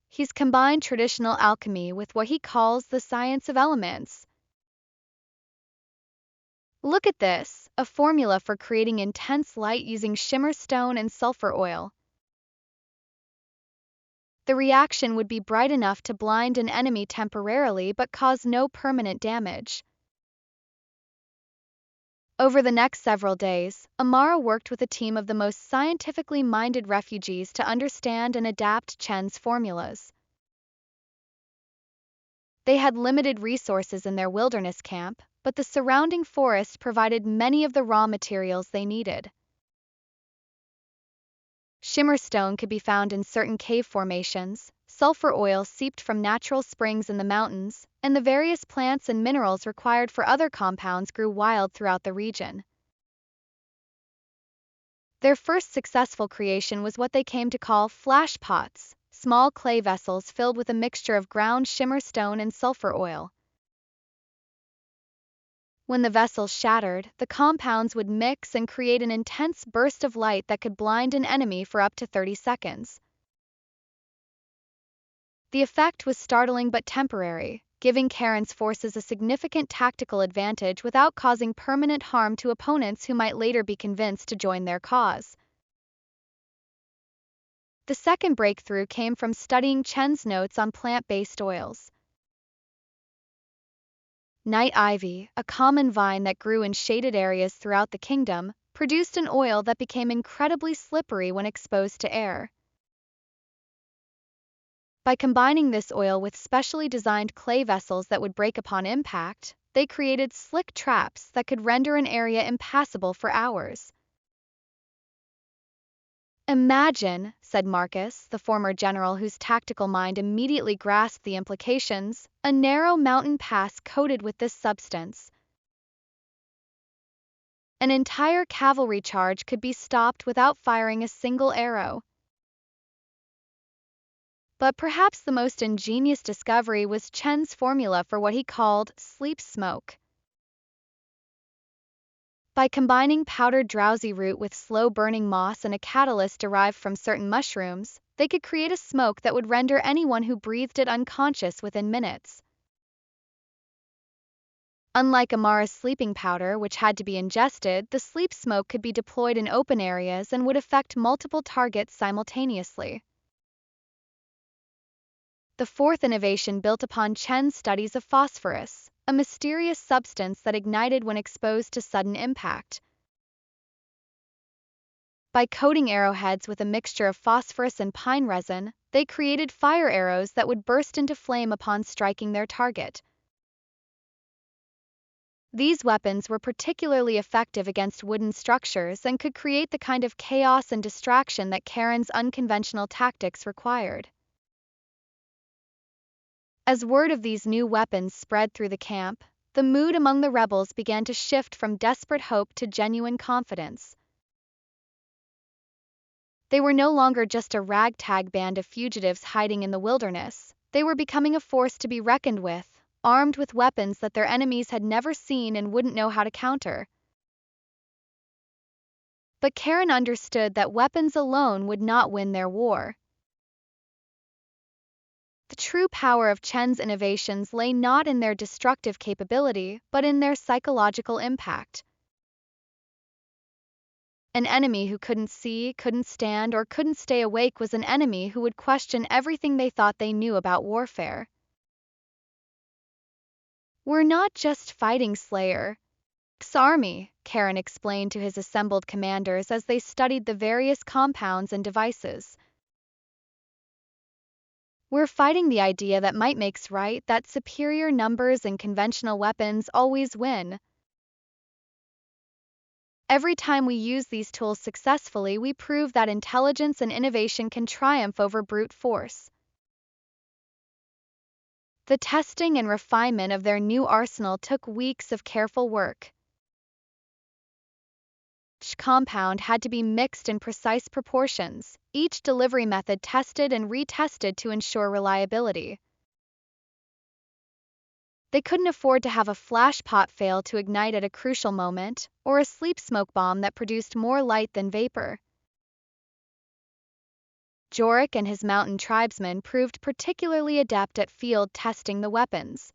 "He's combined traditional alchemy with what he calls the science of elements. Look at this, a formula for creating intense light using shimmer stone and sulfur oil. The reaction would be bright enough to blind an enemy temporarily but cause no permanent damage." Over the next several days, Amara worked with a team of the most scientifically minded refugees to understand and adapt Chen's formulas. They had limited resources in their wilderness camp, but the surrounding forest provided many of the raw materials they needed. Shimmerstone could be found in certain cave formations, sulfur oil seeped from natural springs in the mountains, and the various plants and minerals required for other compounds grew wild throughout the region. Their first successful creation was what they came to call flash pots, small clay vessels filled with a mixture of ground shimmerstone and sulfur oil. When the vessels shattered, the compounds would mix and create an intense burst of light that could blind an enemy for up to 30 seconds. The effect was startling but temporary, giving Karen's forces a significant tactical advantage without causing permanent harm to opponents who might later be convinced to join their cause. The second breakthrough came from studying Chen's notes on plant-based oils. Night ivy, a common vine that grew in shaded areas throughout the kingdom, produced an oil that became incredibly slippery when exposed to air. By combining this oil with specially designed clay vessels that would break upon impact, they created slick traps that could render an area impassable for hours. Imagine, said Marcus, the former general whose tactical mind immediately grasped the implications, a narrow mountain pass coated with this substance. An entire cavalry charge could be stopped without firing a single arrow. But perhaps the most ingenious discovery was Chen's formula for what he called sleep smoke. By combining powdered drowsy root with slow-burning moss and a catalyst derived from certain mushrooms, they could create a smoke that would render anyone who breathed it unconscious within minutes. Unlike Amara's sleeping powder, which had to be ingested, the sleep smoke could be deployed in open areas and would affect multiple targets simultaneously. The fourth innovation built upon Chen's studies of phosphorus, a mysterious substance that ignited when exposed to sudden impact. By coating arrowheads with a mixture of phosphorus and pine resin, they created fire arrows that would burst into flame upon striking their target. These weapons were particularly effective against wooden structures and could create the kind of chaos and distraction that Karen's unconventional tactics required. As word of these new weapons spread through the camp, the mood among the rebels began to shift from desperate hope to genuine confidence. They were no longer just a ragtag band of fugitives hiding in the wilderness, they were becoming a force to be reckoned with, armed with weapons that their enemies had never seen and wouldn't know how to counter. But Karen understood that weapons alone would not win their war. The true power of Chen's innovations lay not in their destructive capability, but in their psychological impact. An enemy who couldn't see, couldn't stand, or couldn't stay awake was an enemy who would question everything they thought they knew about warfare. "We're not just fighting Slayer's army," Karen explained to his assembled commanders as they studied the various compounds and devices. "We're fighting the idea that might makes right, that superior numbers and conventional weapons always win. Every time we use these tools successfully, we prove that intelligence and innovation can triumph over brute force." The testing and refinement of their new arsenal took weeks of careful work. Each compound had to be mixed in precise proportions, each delivery method tested and retested to ensure reliability. They couldn't afford to have a flash pot fail to ignite at a crucial moment, or a sleep smoke bomb that produced more light than vapor. Jorik and his mountain tribesmen proved particularly adept at field testing the weapons.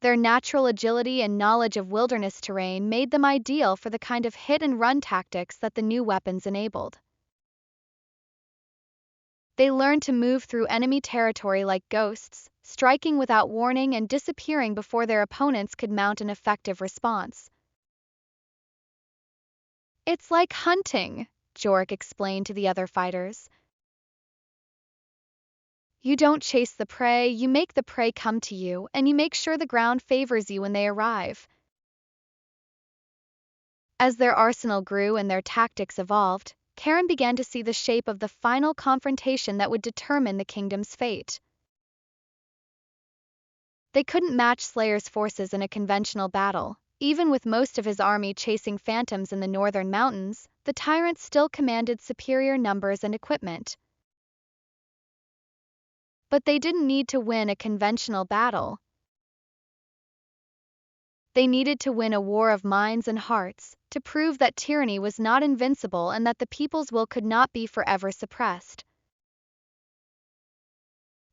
Their natural agility and knowledge of wilderness terrain made them ideal for the kind of hit-and-run tactics that the new weapons enabled. They learned to move through enemy territory like ghosts, striking without warning and disappearing before their opponents could mount an effective response. "It's like hunting," Jorik explained to the other fighters. "You don't chase the prey, you make the prey come to you, and you make sure the ground favors you when they arrive." As their arsenal grew and their tactics evolved, Karen began to see the shape of the final confrontation that would determine the kingdom's fate. They couldn't match Slayer's forces in a conventional battle. Even with most of his army chasing phantoms in the northern mountains, the tyrant still commanded superior numbers and equipment. But they didn't need to win a conventional battle. They needed to win a war of minds and hearts, to prove that tyranny was not invincible and that the people's will could not be forever suppressed.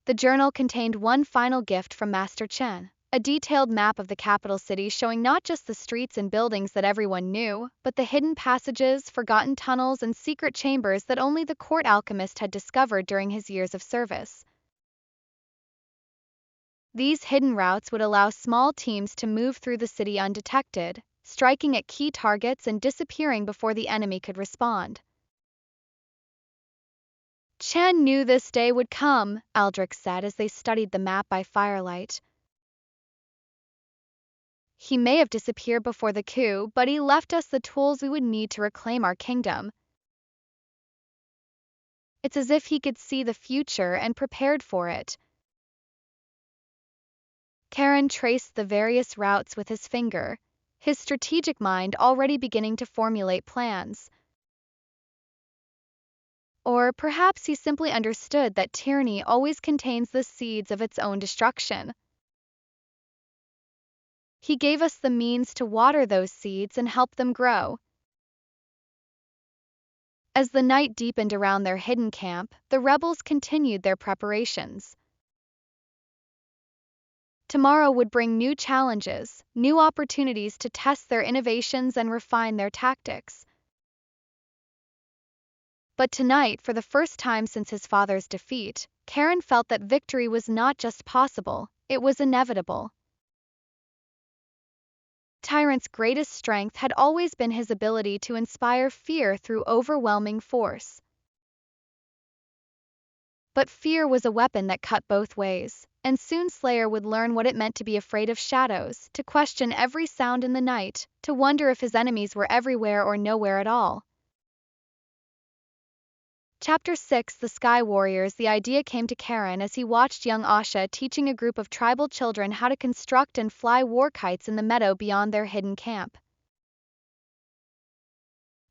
The journal contained one final gift from Master Chen, a detailed map of the capital city showing not just the streets and buildings that everyone knew, but the hidden passages, forgotten tunnels, and secret chambers that only the court alchemist had discovered during his years of service. These hidden routes would allow small teams to move through the city undetected, striking at key targets and disappearing before the enemy could respond. Chen knew this day would come, Aldrich said as they studied the map by firelight. He may have disappeared before the coup, but he left us the tools we would need to reclaim our kingdom. It's as if he could see the future and prepared for it. Karen traced the various routes with his finger, his strategic mind already beginning to formulate plans. Or perhaps he simply understood that tyranny always contains the seeds of its own destruction. He gave us the means to water those seeds and help them grow. As the night deepened around their hidden camp, the rebels continued their preparations. Tomorrow would bring new challenges, new opportunities to test their innovations and refine their tactics. But tonight, for the first time since his father's defeat, Karen felt that victory was not just possible, it was inevitable. Tyrant's greatest strength had always been his ability to inspire fear through overwhelming force. But fear was a weapon that cut both ways, and soon Slayer would learn what it meant to be afraid of shadows, to question every sound in the night, to wonder if his enemies were everywhere or nowhere at all. Chapter 6, The Sky Warriors. The idea came to Karen as he watched young Asha teaching a group of tribal children how to construct and fly war kites in the meadow beyond their hidden camp.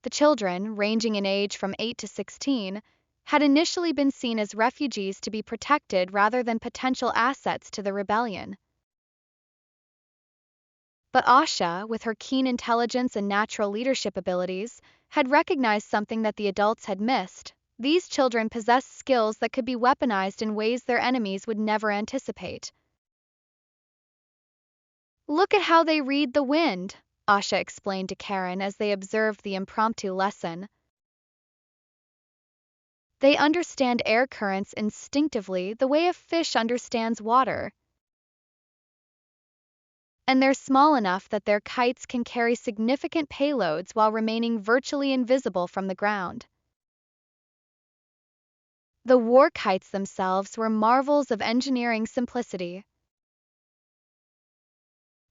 The children, ranging in age from 8 to 16, had initially been seen as refugees to be protected rather than potential assets to the rebellion. But Asha, with her keen intelligence and natural leadership abilities, had recognized something that the adults had missed. These children possessed skills that could be weaponized in ways their enemies would never anticipate. Look at how they read the wind, Asha explained to Karen as they observed the impromptu lesson. They understand air currents instinctively the way a fish understands water. And they're small enough that their kites can carry significant payloads while remaining virtually invisible from the ground. The war kites themselves were marvels of engineering simplicity.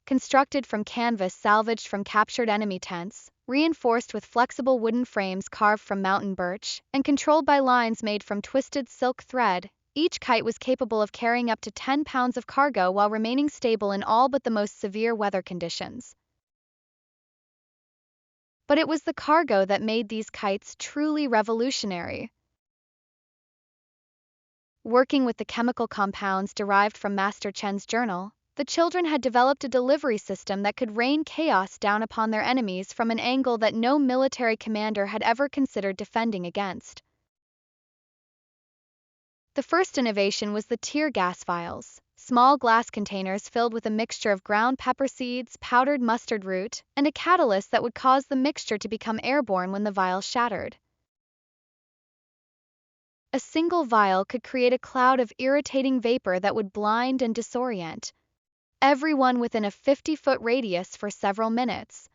Constructed from canvas salvaged from captured enemy tents, reinforced with flexible wooden frames carved from mountain birch, and controlled by lines made from twisted silk thread, each kite was capable of carrying up to 10 pounds of cargo while remaining stable in all but the most severe weather conditions. But it was the cargo that made these kites truly revolutionary. Working with the chemical compounds derived from Master Chen's journal, the children had developed a delivery system that could rain chaos down upon their enemies from an angle that no military commander had ever considered defending against. The first innovation was the tear gas vials, small glass containers filled with a mixture of ground pepper seeds, powdered mustard root, and a catalyst that would cause the mixture to become airborne when the vial shattered. A single vial could create a cloud of irritating vapor that would blind and disorient everyone within a 50-foot radius for several minutes.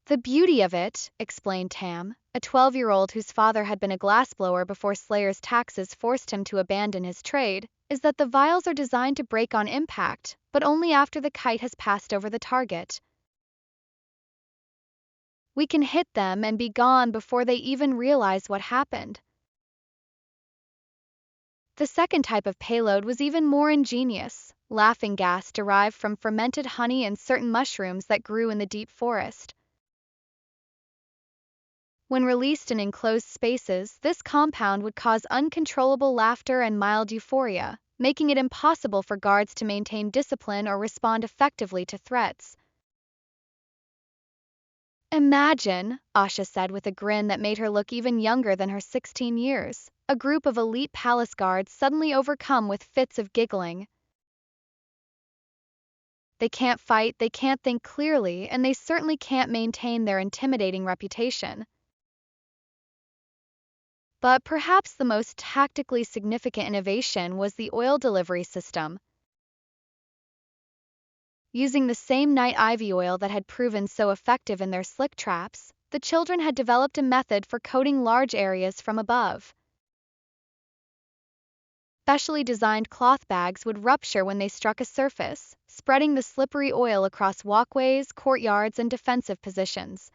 The beauty of it, explained Tam, a 12-year-old whose father had been a glassblower before Slayer's taxes forced him to abandon his trade, is that the vials are designed to break on impact, but only after the kite has passed over the target. We can hit them and be gone before they even realize what happened. The second type of payload was even more ingenious, laughing gas derived from fermented honey and certain mushrooms that grew in the deep forest. When released in enclosed spaces, this compound would cause uncontrollable laughter and mild euphoria, making it impossible for guards to maintain discipline or respond effectively to threats. Imagine, Asha said with a grin that made her look even younger than her 16 years, a group of elite palace guards suddenly overcome with fits of giggling. They can't fight, they can't think clearly, and they certainly can't maintain their intimidating reputation. But perhaps the most tactically significant innovation was the oil delivery system. Using the same night ivy oil that had proven so effective in their slick traps, the children had developed a method for coating large areas from above. Specially designed cloth bags would rupture when they struck a surface, spreading the slippery oil across walkways, courtyards, and defensive positions.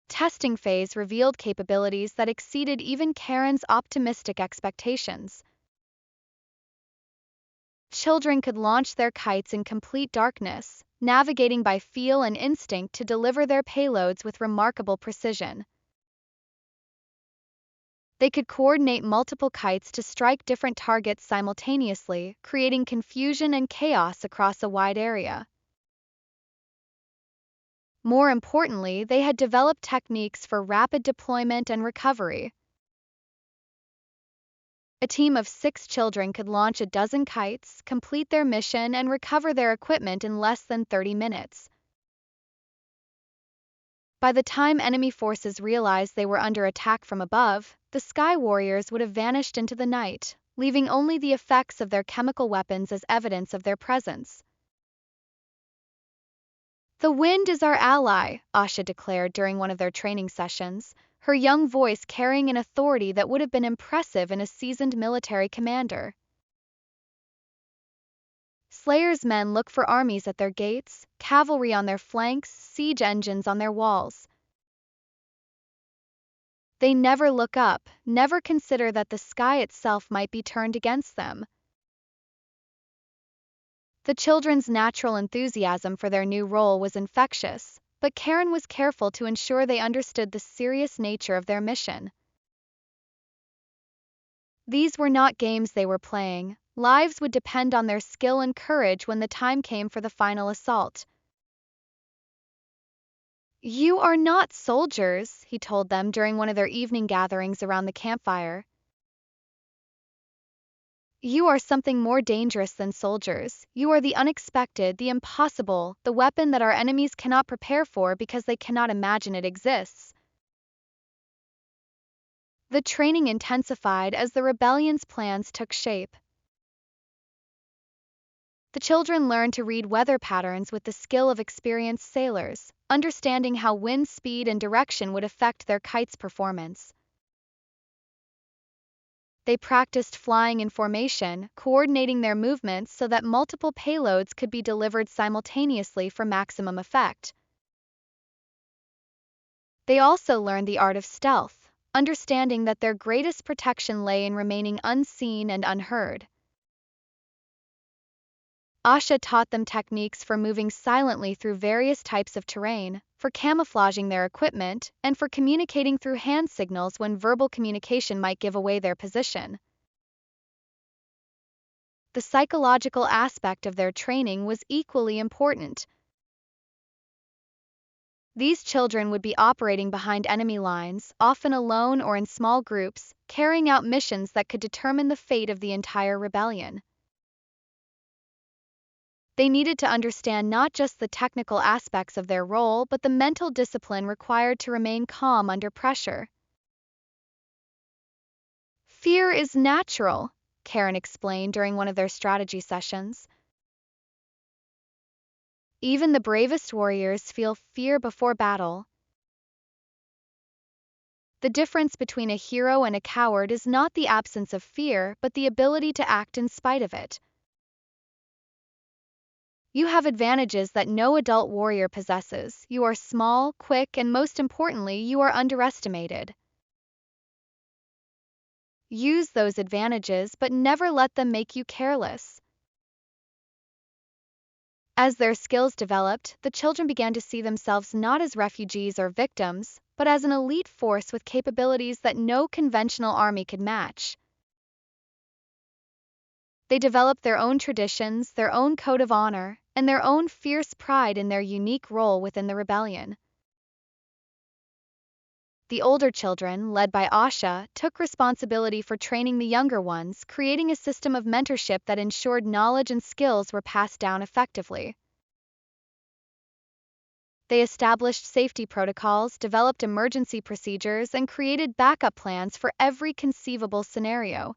Testing phase revealed capabilities that exceeded even Karen's optimistic expectations. Children could launch their kites in complete darkness, navigating by feel and instinct to deliver their payloads with remarkable precision. They could coordinate multiple kites to strike different targets simultaneously, creating confusion and chaos across a wide area. More importantly, they had developed techniques for rapid deployment and recovery. A team of 6 children could launch a dozen kites, complete their mission, and recover their equipment in less than 30 minutes. By the time enemy forces realized they were under attack from above, the Sky Warriors would have vanished into the night, leaving only the effects of their chemical weapons as evidence of their presence. "The wind is our ally," Asha declared during one of their training sessions, her young voice carrying an authority that would have been impressive in a seasoned military commander. Slayer's men look for armies at their gates, cavalry on their flanks, siege engines on their walls. They never look up, never consider that the sky itself might be turned against them. The children's natural enthusiasm for their new role was infectious, but Karen was careful to ensure they understood the serious nature of their mission. These were not games they were playing. Lives would depend on their skill and courage when the time came for the final assault. "You are not soldiers," he told them during one of their evening gatherings around the campfire. "You are something more dangerous than soldiers. You are the unexpected, the impossible, the weapon that our enemies cannot prepare for because they cannot imagine it exists." The training intensified as the rebellion's plans took shape. The children learned to read weather patterns with the skill of experienced sailors, understanding how wind speed and direction would affect their kite's performance. They practiced flying in formation, coordinating their movements so that multiple payloads could be delivered simultaneously for maximum effect. They also learned the art of stealth, understanding that their greatest protection lay in remaining unseen and unheard. Asha taught them techniques for moving silently through various types of terrain, for camouflaging their equipment, and for communicating through hand signals when verbal communication might give away their position. The psychological aspect of their training was equally important. These children would be operating behind enemy lines, often alone or in small groups, carrying out missions that could determine the fate of the entire rebellion. They needed to understand not just the technical aspects of their role but the mental discipline required to remain calm under pressure. "Fear is natural," Karen explained during one of their strategy sessions. "Even the bravest warriors feel fear before battle." The difference between a hero and a coward is not the absence of fear but the ability to act in spite of it. You have advantages that no adult warrior possesses. You are small, quick, and most importantly, you are underestimated. Use those advantages, but never let them make you careless. As their skills developed, the children began to see themselves not as refugees or victims, but as an elite force with capabilities that no conventional army could match. They developed their own traditions, their own code of honor, and their own fierce pride in their unique role within the rebellion. The older children, led by Asha, took responsibility for training the younger ones, creating a system of mentorship that ensured knowledge and skills were passed down effectively. They established safety protocols, developed emergency procedures, and created backup plans for every conceivable scenario.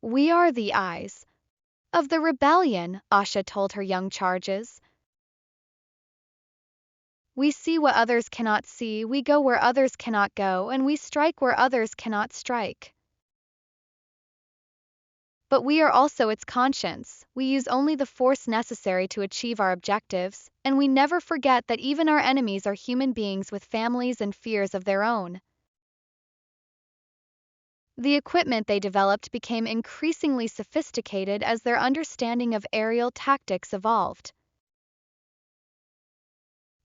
"We are the eyes of the rebellion," Asha told her young charges. "We see what others cannot see, we go where others cannot go, and we strike where others cannot strike. But we are also its conscience, we use only the force necessary to achieve our objectives, and we never forget that even our enemies are human beings with families and fears of their own." The equipment they developed became increasingly sophisticated as their understanding of aerial tactics evolved.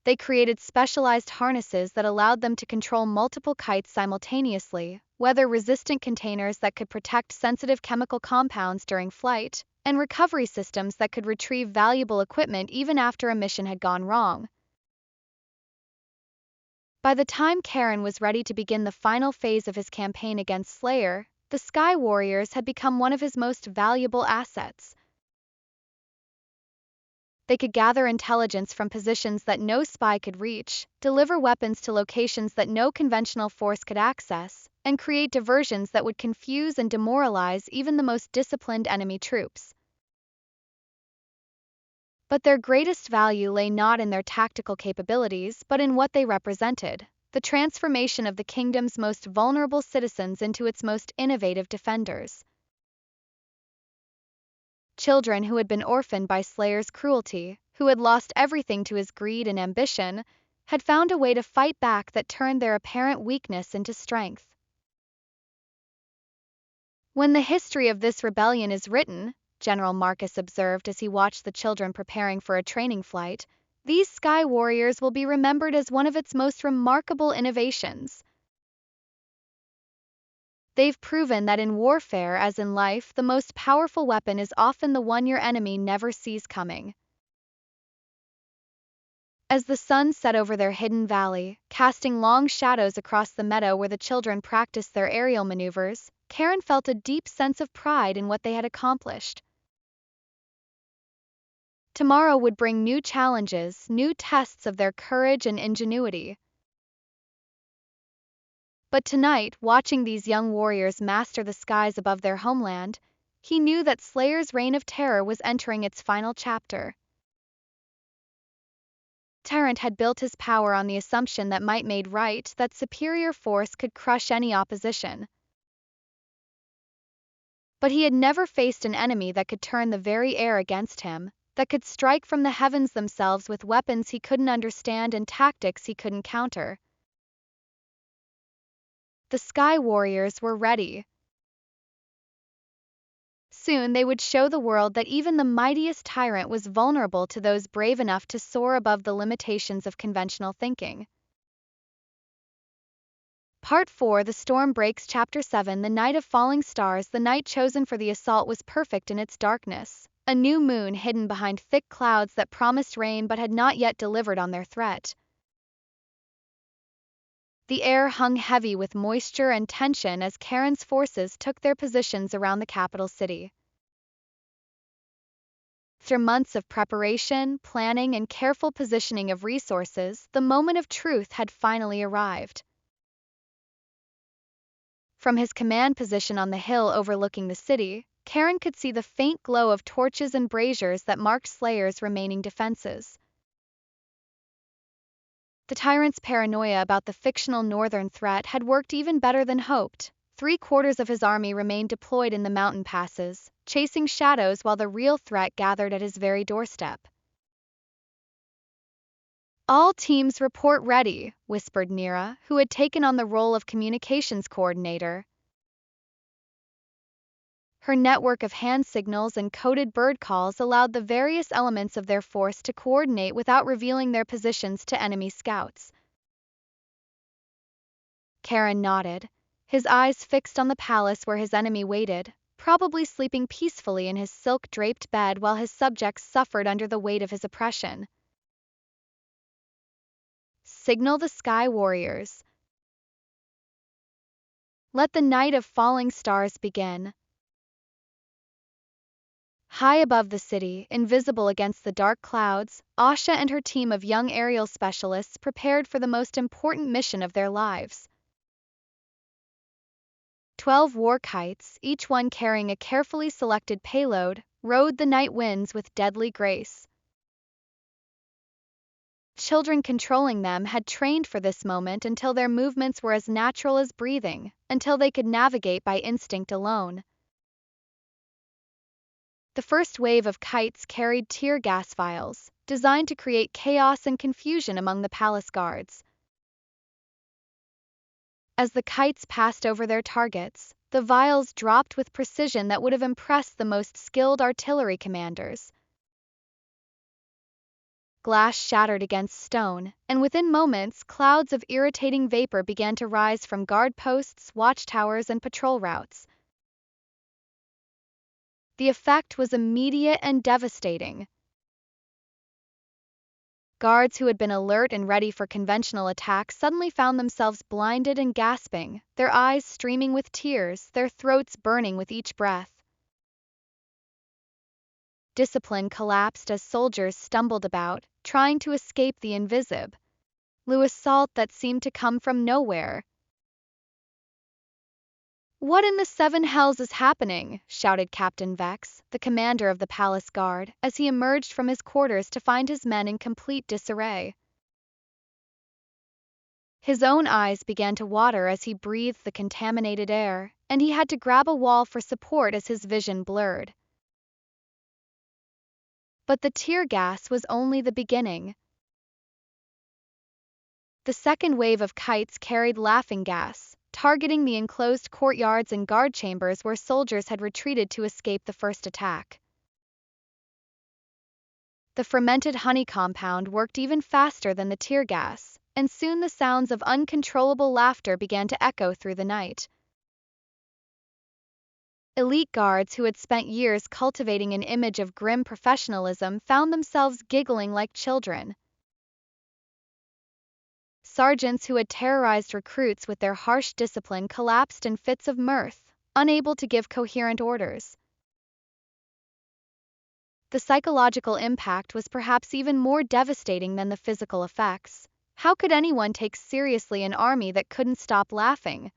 They created specialized harnesses that allowed them to control multiple kites simultaneously, weather-resistant containers that could protect sensitive chemical compounds during flight, and recovery systems that could retrieve valuable equipment even after a mission had gone wrong. By the time Karen was ready to begin the final phase of his campaign against Slayer, the Sky Warriors had become one of his most valuable assets. They could gather intelligence from positions that no spy could reach, deliver weapons to locations that no conventional force could access, and create diversions that would confuse and demoralize even the most disciplined enemy troops. But their greatest value lay not in their tactical capabilities but in what they represented: the transformation of the kingdom's most vulnerable citizens into its most innovative defenders. Children who had been orphaned by Slayer's cruelty, who had lost everything to his greed and ambition, had found a way to fight back that turned their apparent weakness into strength. "When the history of this rebellion is written," General Marcus observed as he watched the children preparing for a training flight, "these Sky Warriors will be remembered as one of its most remarkable innovations. They've proven that in warfare, as in life, the most powerful weapon is often the one your enemy never sees coming." As the sun set over their hidden valley, casting long shadows across the meadow where the children practiced their aerial maneuvers, Karen felt a deep sense of pride in what they had accomplished. Tomorrow would bring new challenges, new tests of their courage and ingenuity. But tonight, watching these young warriors master the skies above their homeland, he knew that Slayer's reign of terror was entering its final chapter. Tyrant had built his power on the assumption that might made right, that superior force could crush any opposition. But he had never faced an enemy that could turn the very air against him, that could strike from the heavens themselves with weapons he couldn't understand and tactics he couldn't counter. The Sky Warriors were ready. Soon they would show the world that even the mightiest tyrant was vulnerable to those brave enough to soar above the limitations of conventional thinking. Part 4: The Storm Breaks. Chapter 7: The Night of Falling Stars. The night chosen for the assault was perfect in its darkness, a new moon hidden behind thick clouds that promised rain but had not yet delivered on their threat. The air hung heavy with moisture and tension as Karen's forces took their positions around the capital city. After months of preparation, planning, and careful positioning of resources, the moment of truth had finally arrived. From his command position on the hill overlooking the city, Karen could see the faint glow of torches and braziers that marked Slayer's remaining defenses. The tyrant's paranoia about the fictional northern threat had worked even better than hoped. 3/4 of his army remained deployed in the mountain passes, chasing shadows while the real threat gathered at his very doorstep. "All teams report ready," whispered Nira, who had taken on the role of communications coordinator. Her network of hand signals and coded bird calls allowed the various elements of their force to coordinate without revealing their positions to enemy scouts. Karen nodded, his eyes fixed on the palace where his enemy waited, probably sleeping peacefully in his silk-draped bed while his subjects suffered under the weight of his oppression. "Signal the Sky Warriors. Let the night of falling stars begin." High above the city, invisible against the dark clouds, Asha and her team of young aerial specialists prepared for the most important mission of their lives. 12 war kites, each one carrying a carefully selected payload, rode the night winds with deadly grace. Children controlling them had trained for this moment until their movements were as natural as breathing, until they could navigate by instinct alone. The first wave of kites carried tear gas vials, designed to create chaos and confusion among the palace guards. As the kites passed over their targets, the vials dropped with precision that would have impressed the most skilled artillery commanders. Glass shattered against stone, and within moments, clouds of irritating vapor began to rise from guard posts, watchtowers, and patrol routes. The effect was immediate and devastating. Guards who had been alert and ready for conventional attack suddenly found themselves blinded and gasping, their eyes streaming with tears, their throats burning with each breath. Discipline collapsed as soldiers stumbled about, trying to escape the invisible assault that seemed to come from nowhere. "What in the seven hells is happening?" shouted Captain Vex, the commander of the palace guard, as he emerged from his quarters to find his men in complete disarray. His own eyes began to water as he breathed the contaminated air, and he had to grab a wall for support as his vision blurred. But the tear gas was only the beginning. The second wave of kites carried laughing gas, targeting the enclosed courtyards and guard chambers where soldiers had retreated to escape the first attack. The fermented honey compound worked even faster than the tear gas, and soon the sounds of uncontrollable laughter began to echo through the night. Elite guards who had spent years cultivating an image of grim professionalism found themselves giggling like children. Sergeants who had terrorized recruits with their harsh discipline collapsed in fits of mirth, unable to give coherent orders. The psychological impact was perhaps even more devastating than the physical effects. How could anyone take seriously an army that couldn't stop laughing?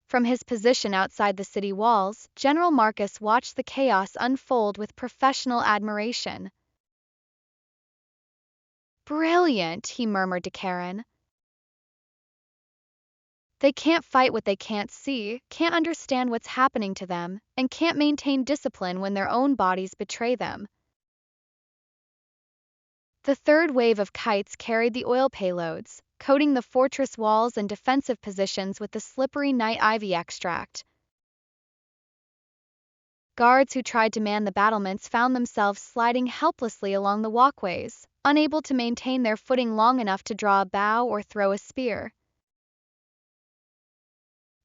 From his position outside the city walls, General Marcus watched the chaos unfold with professional admiration. "Brilliant," he murmured to Karen. "They can't fight what they can't see, can't understand what's happening to them, and can't maintain discipline when their own bodies betray them." The third wave of kites carried the oil payloads, coating the fortress walls and defensive positions with the slippery night ivy extract. Guards who tried to man the battlements found themselves sliding helplessly along the walkways, unable to maintain their footing long enough to draw a bow or throw a spear.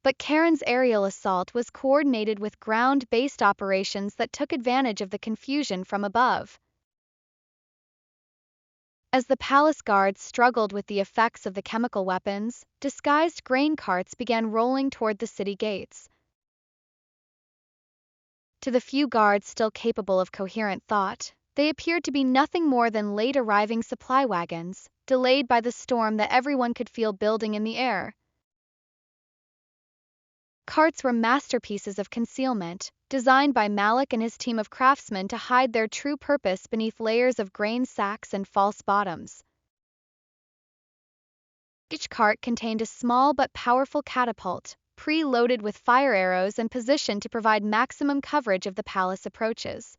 But Karen's aerial assault was coordinated with ground-based operations that took advantage of the confusion from above. As the palace guards struggled with the effects of the chemical weapons, disguised grain carts began rolling toward the city gates. To the few guards still capable of coherent thought, they appeared to be nothing more than late-arriving supply wagons, delayed by the storm that everyone could feel building in the air. Carts were masterpieces of concealment, designed by Malik and his team of craftsmen to hide their true purpose beneath layers of grain sacks and false bottoms. Each cart contained a small but powerful catapult, pre-loaded with fire arrows and positioned to provide maximum coverage of the palace approaches.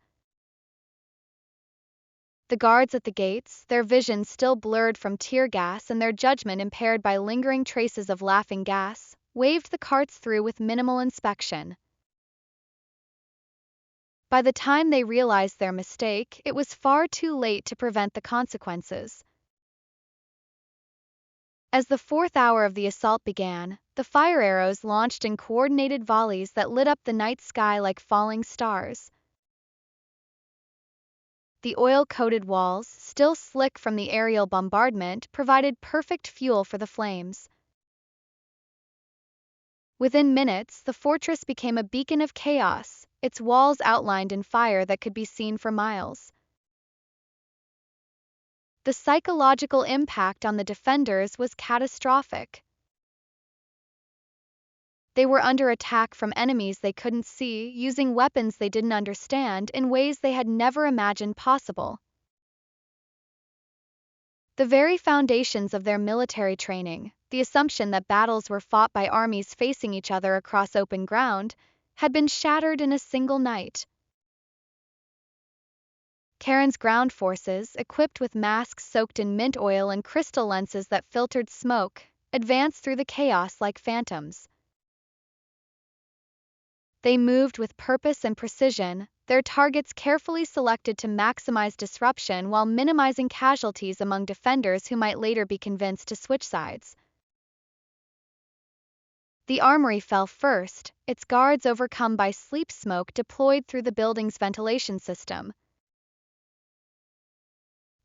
The guards at the gates, their vision still blurred from tear gas and their judgment impaired by lingering traces of laughing gas, waved the carts through with minimal inspection. By the time they realized their mistake, it was far too late to prevent the consequences. As the fourth hour of the assault began, the fire arrows launched in coordinated volleys that lit up the night sky like falling stars. The oil-coated walls, still slick from the aerial bombardment, provided perfect fuel for the flames. Within minutes, the fortress became a beacon of chaos, its walls outlined in fire that could be seen for miles. The psychological impact on the defenders was catastrophic. They were under attack from enemies they couldn't see, using weapons they didn't understand in ways they had never imagined possible. The very foundations of their military training, the assumption that battles were fought by armies facing each other across open ground, had been shattered in a single night. Karen's ground forces, equipped with masks soaked in mint oil and crystal lenses that filtered smoke, advanced through the chaos like phantoms. They moved with purpose and precision, their targets carefully selected to maximize disruption while minimizing casualties among defenders who might later be convinced to switch sides. The armory fell first, its guards overcome by sleep smoke deployed through the building's ventilation system.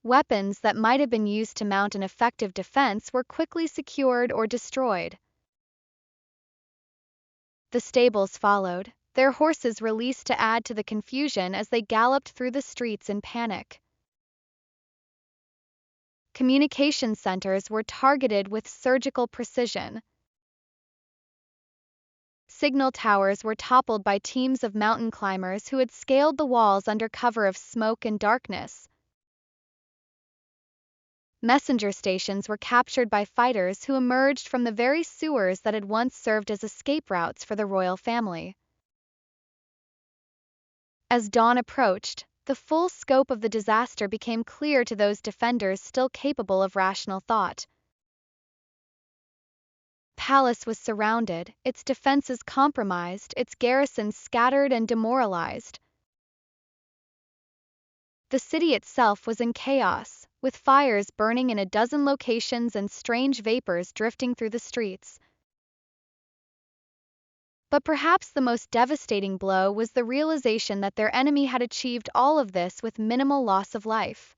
Weapons that might have been used to mount an effective defense were quickly secured or destroyed. The stables followed, their horses released to add to the confusion as they galloped through the streets in panic. Communication centers were targeted with surgical precision. Signal towers were toppled by teams of mountain climbers who had scaled the walls under cover of smoke and darkness. Messenger stations were captured by fighters who emerged from the very sewers that had once served as escape routes for the royal family. As dawn approached, the full scope of the disaster became clear to those defenders still capable of rational thought. The palace was surrounded, its defenses compromised, its garrisons scattered and demoralized. The city itself was in chaos, with fires burning in a dozen locations and strange vapors drifting through the streets. But perhaps the most devastating blow was the realization that their enemy had achieved all of this with minimal loss of life.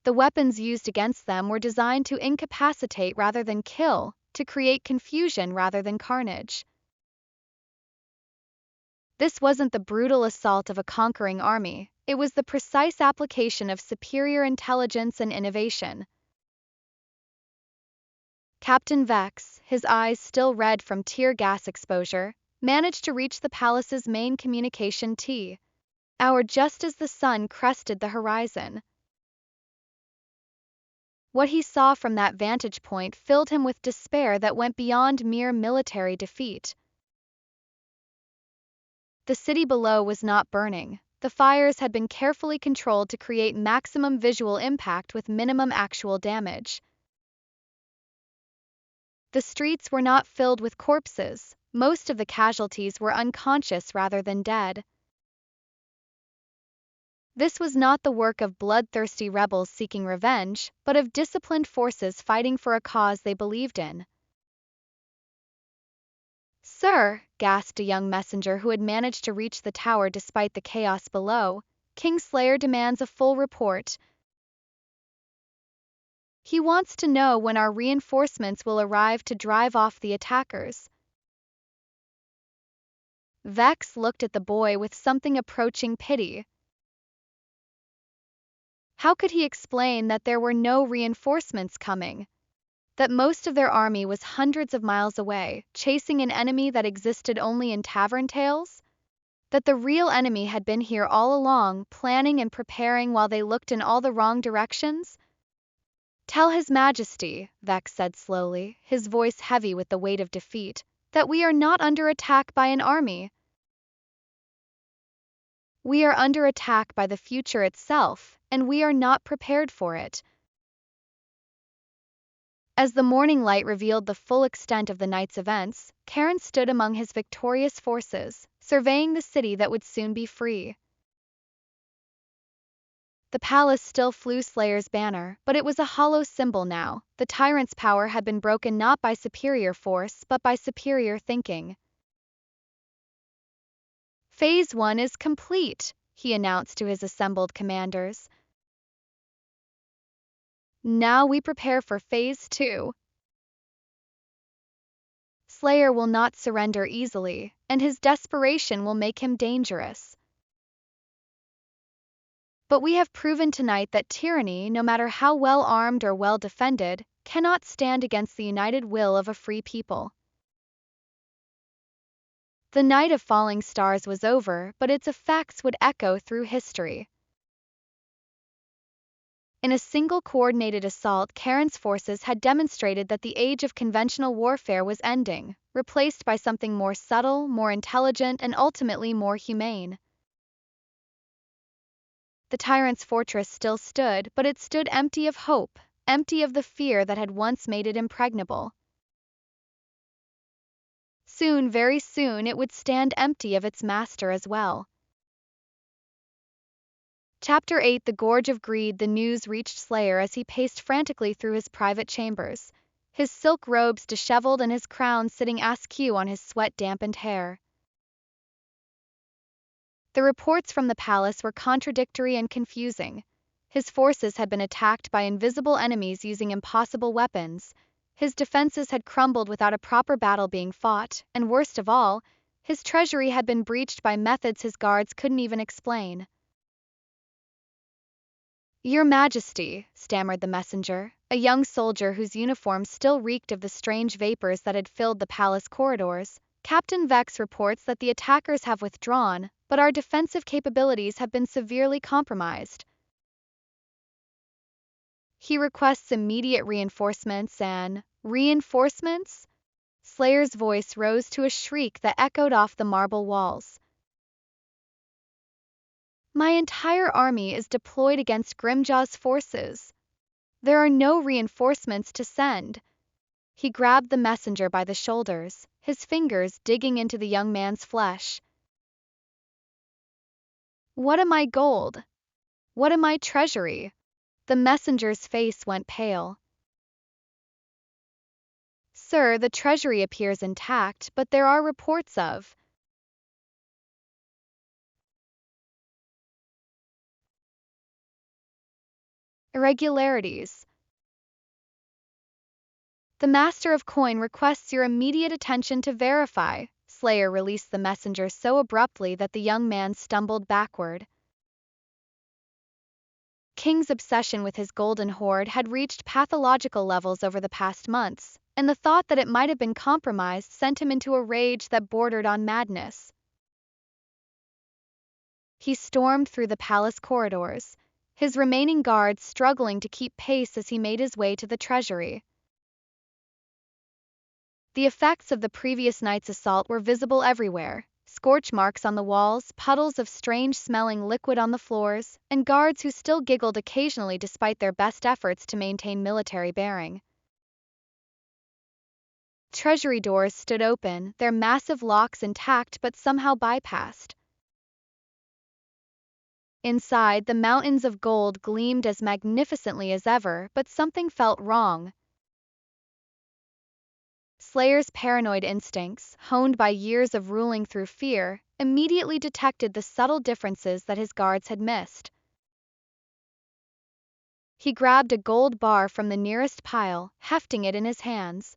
The weapons used against them were designed to incapacitate rather than kill, to create confusion rather than carnage. This wasn't the brutal assault of a conquering army, it was the precise application of superior intelligence and innovation. Captain Vex, his eyes still red from tear gas exposure, managed to reach the palace's main communication tower just as the sun crested the horizon. What he saw from that vantage point filled him with despair that went beyond mere military defeat. The city below was not burning. The fires had been carefully controlled to create maximum visual impact with minimum actual damage. The streets were not filled with corpses, most of the casualties were unconscious rather than dead. This was not the work of bloodthirsty rebels seeking revenge, but of disciplined forces fighting for a cause they believed in. "Sir," gasped a young messenger who had managed to reach the tower despite the chaos below, "Kingslayer demands a full report. He wants to know when our reinforcements will arrive to drive off the attackers." Vex looked at the boy with something approaching pity. How could he explain that there were no reinforcements coming? That most of their army was hundreds of miles away, chasing an enemy that existed only in tavern tales? That the real enemy had been here all along, planning and preparing while they looked in all the wrong directions? "Tell His Majesty," Vex said slowly, his voice heavy with the weight of defeat, "that we are not under attack by an army. We are under attack by the future itself, and we are not prepared for it." As the morning light revealed the full extent of the night's events, Karen stood among his victorious forces, surveying the city that would soon be free. The palace still flew Slayer's banner, but it was a hollow symbol now. The tyrant's power had been broken not by superior force but by superior thinking. "Phase 1 is complete," he announced to his assembled commanders. "Now we prepare for Phase 2. Slayer will not surrender easily, and his desperation will make him dangerous. But we have proven tonight that tyranny, no matter how well armed or well defended, cannot stand against the united will of a free people. The night of falling stars was over, but its effects would echo through history. In a single coordinated assault, Karen's forces had demonstrated that the age of conventional warfare was ending, replaced by something more subtle, more intelligent, and ultimately more humane. The tyrant's fortress still stood, but it stood empty of hope, empty of the fear that had once made it impregnable. Soon, very soon, it would stand empty of its master as well. Chapter 8: The Gorge of Greed. The news reached Slayer as he paced frantically through his private chambers, his silk robes disheveled and his crown sitting askew on his sweat-dampened hair. The reports from the palace were contradictory and confusing. His forces had been attacked by invisible enemies using impossible weapons, his defenses had crumbled without a proper battle being fought, and worst of all, his treasury had been breached by methods his guards couldn't even explain. "Your Majesty," stammered the messenger, a young soldier whose uniform still reeked of the strange vapors that had filled the palace corridors, "Captain Vex reports that the attackers have withdrawn, but our defensive capabilities have been severely compromised. He requests immediate reinforcements and..." "Reinforcements?" Slayer's voice rose to a shriek that echoed off the marble walls. "My entire army is deployed against Grimjaw's forces. There are no reinforcements to send." He grabbed the messenger by the shoulders, his fingers digging into the young man's flesh. "What am I gold? What am I treasury?" The messenger's face went pale. "Sir, the treasury appears intact, but there are reports of..." "Irregularities. The Master of Coin requests your immediate attention to verify." Slayer released the messenger so abruptly that the young man stumbled backward. King's obsession with his golden hoard had reached pathological levels over the past months, and the thought that it might have been compromised sent him into a rage that bordered on madness. He stormed through the palace corridors, his remaining guards struggling to keep pace as he made his way to the treasury. The effects of the previous night's assault were visible everywhere: scorch marks on the walls, puddles of strange-smelling liquid on the floors, and guards who still giggled occasionally despite their best efforts to maintain military bearing. Treasury doors stood open, their massive locks intact but somehow bypassed. Inside, the mountains of gold gleamed as magnificently as ever, but something felt wrong. Slayer's paranoid instincts, honed by years of ruling through fear, immediately detected the subtle differences that his guards had missed. He grabbed a gold bar from the nearest pile, hefting it in his hands.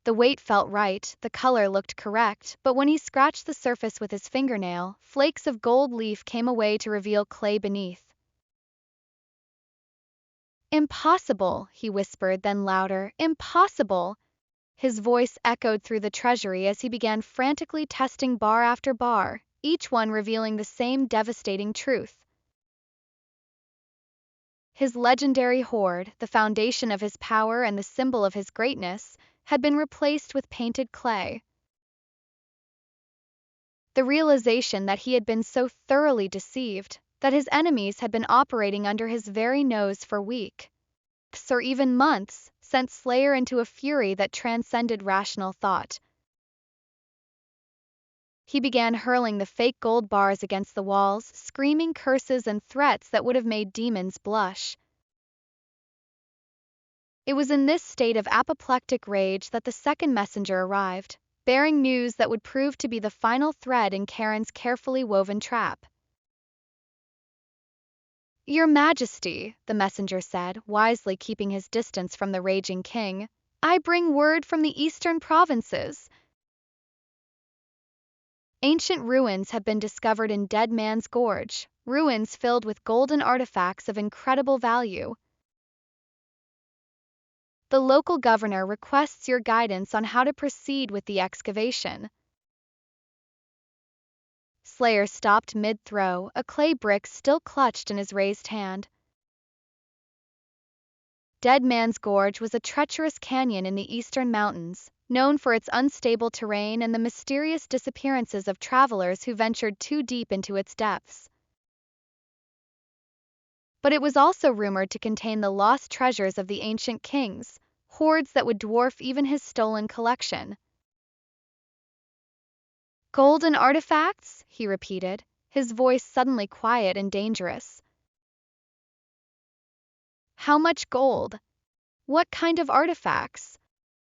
The weight felt right, the color looked correct, but when he scratched the surface with his fingernail, flakes of gold leaf came away to reveal clay beneath. "Impossible," he whispered, then louder, "impossible!" His voice echoed through the treasury as he began frantically testing bar after bar, each one revealing the same devastating truth. His legendary hoard, the foundation of his power and the symbol of his greatness, had been replaced with painted clay. The realization that he had been so thoroughly deceived, that his enemies had been operating under his very nose for weeks, or even months, sent Slayer into a fury that transcended rational thought. He began hurling the fake gold bars against the walls, screaming curses and threats that would have made demons blush. It was in this state of apoplectic rage that the second messenger arrived, bearing news that would prove to be the final thread in Karen's carefully woven trap. "Your Majesty," the messenger said, wisely keeping his distance from the raging king, I bring word from the eastern provinces. Ancient ruins have been discovered in Dead Man's Gorge, ruins filled with golden artifacts of incredible value. The local governor requests your guidance on how to proceed with the excavation. Slayer stopped mid-throw, a clay brick still clutched in his raised hand. Dead Man's Gorge was a treacherous canyon in the eastern mountains, known for its unstable terrain and the mysterious disappearances of travelers who ventured too deep into its depths. But it was also rumored to contain the lost treasures of the ancient kings, hoards that would dwarf even his stolen collection. Golden artifacts? He repeated, his voice suddenly quiet and dangerous. How much gold? What kind of artifacts?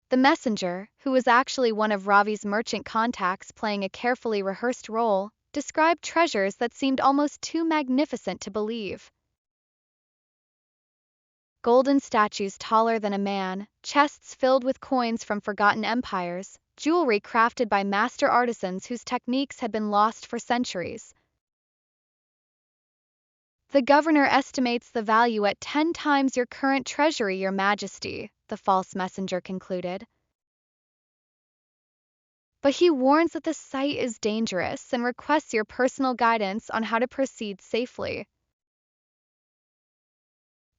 The messenger, who was actually one of Ravi's merchant contacts playing a carefully rehearsed role, described treasures that seemed almost too magnificent to believe. Golden statues taller than a man, chests filled with coins from forgotten empires, jewelry crafted by master artisans whose techniques had been lost for centuries. The governor estimates the value at 10 times your current treasury, Your Majesty, the false messenger concluded. But he warns that the site is dangerous and requests your personal guidance on how to proceed safely.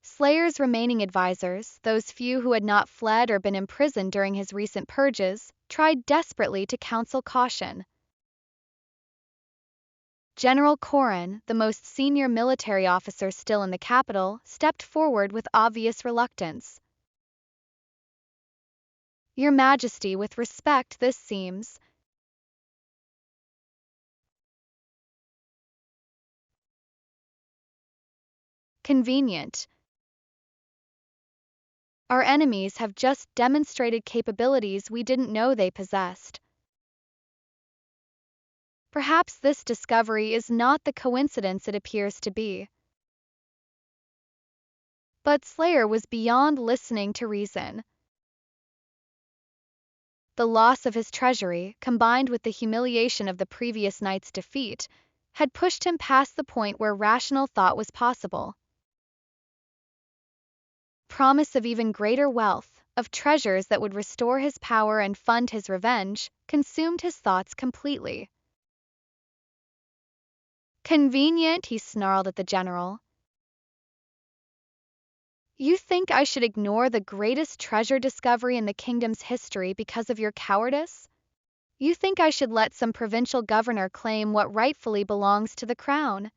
Slayer's remaining advisors, those few who had not fled or been imprisoned during his recent purges, tried desperately to counsel caution. General Corrin, the most senior military officer still in the capital, stepped forward with obvious reluctance. Your Majesty, with respect, this seems convenient. Our enemies have just demonstrated capabilities we didn't know they possessed. Perhaps this discovery is not the coincidence it appears to be. But Slayer was beyond listening to reason. The loss of his treasury, combined with the humiliation of the previous night's defeat, had pushed him past the point where rational thought was possible. Promise of even greater wealth, of treasures that would restore his power and fund his revenge, consumed his thoughts completely. Convenient, he snarled at the general. You think I should ignore the greatest treasure discovery in the kingdom's history because of your cowardice? You think I should let some provincial governor claim what rightfully belongs to the crown?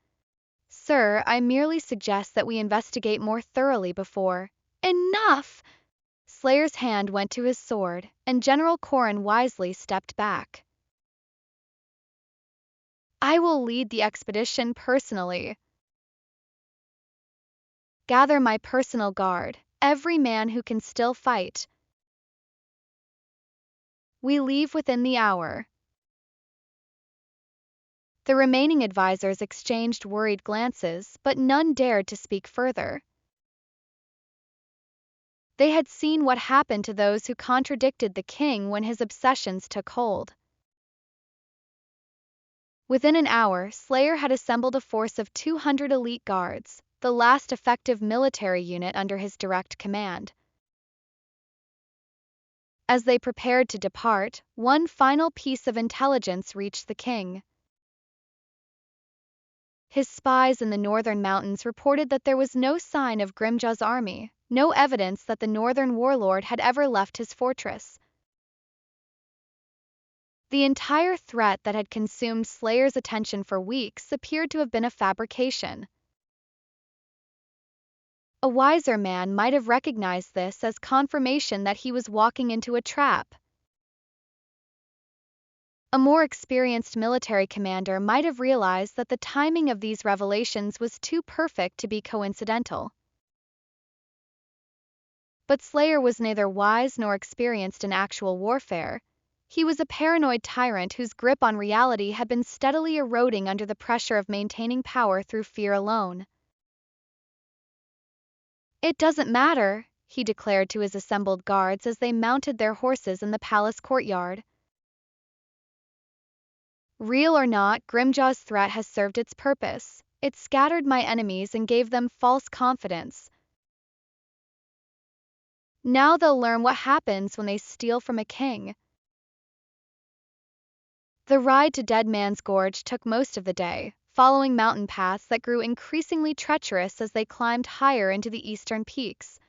Sir, I merely suggest that we investigate more thoroughly before. Enough! Slayer's hand went to his sword, and General Corrin wisely stepped back. I will lead the expedition personally. Gather my personal guard, every man who can still fight. We leave within the hour. The remaining advisors exchanged worried glances, but none dared to speak further. They had seen what happened to those who contradicted the king when his obsessions took hold. Within an hour, Slayer had assembled a force of 200 elite guards, the last effective military unit under his direct command. As they prepared to depart, one final piece of intelligence reached the king. His spies in the northern mountains reported that there was no sign of Grimjaw's army, no evidence that the northern warlord had ever left his fortress. The entire threat that had consumed Slayer's attention for weeks appeared to have been a fabrication. A wiser man might have recognized this as confirmation that he was walking into a trap. A more experienced military commander might have realized that the timing of these revelations was too perfect to be coincidental. But Slayer was neither wise nor experienced in actual warfare. He was a paranoid tyrant whose grip on reality had been steadily eroding under the pressure of maintaining power through fear alone. It doesn't matter, he declared to his assembled guards as they mounted their horses in the palace courtyard. Real or not, Grimjaw's threat has served its purpose. It scattered my enemies and gave them false confidence. Now they'll learn what happens when they steal from a king. The ride to Dead Man's Gorge took most of the day, following mountain paths that grew increasingly treacherous as they climbed higher into the eastern peaks.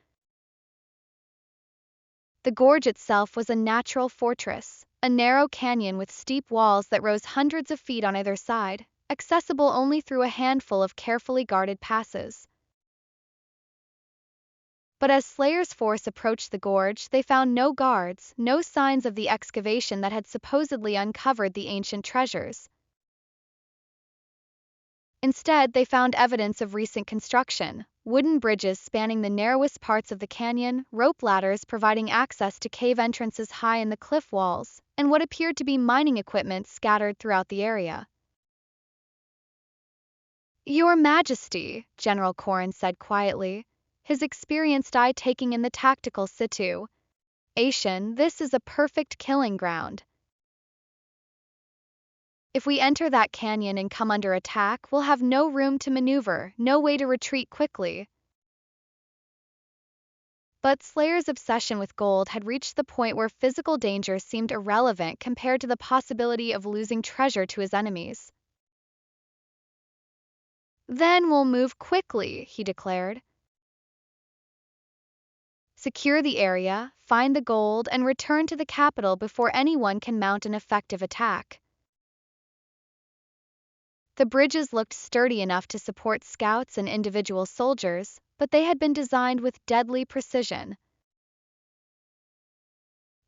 The gorge itself was a natural fortress, a narrow canyon with steep walls that rose hundreds of feet on either side, accessible only through a handful of carefully guarded passes. But as Slayer's force approached the gorge, they found no guards, no signs of the excavation that had supposedly uncovered the ancient treasures. Instead, they found evidence of recent construction: wooden bridges spanning the narrowest parts of the canyon, rope ladders providing access to cave entrances high in the cliff walls, and what appeared to be mining equipment scattered throughout the area. "Your Majesty," General Corrin said quietly, his experienced eye taking in the tactical situation, "this is a perfect killing ground. If we enter that canyon and come under attack, we'll have no room to maneuver, no way to retreat quickly." But Slayer's obsession with gold had reached the point where physical danger seemed irrelevant compared to the possibility of losing treasure to his enemies. "Then we'll move quickly," he declared. "Secure the area, find the gold, and return to the capital before anyone can mount an effective attack." The bridges looked sturdy enough to support scouts and individual soldiers, but they had been designed with deadly precision.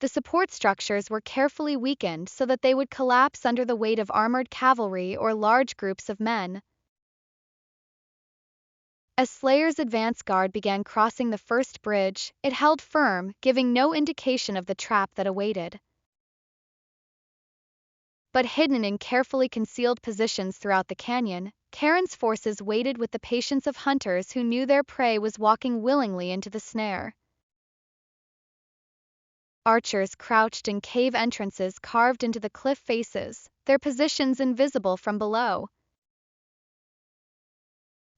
The support structures were carefully weakened so that they would collapse under the weight of armored cavalry or large groups of men. As Slayer's advance guard began crossing the first bridge, it held firm, giving no indication of the trap that awaited. But hidden in carefully concealed positions throughout the canyon, Karen's forces waited with the patience of hunters who knew their prey was walking willingly into the snare. Archers crouched in cave entrances carved into the cliff faces, their positions invisible from below.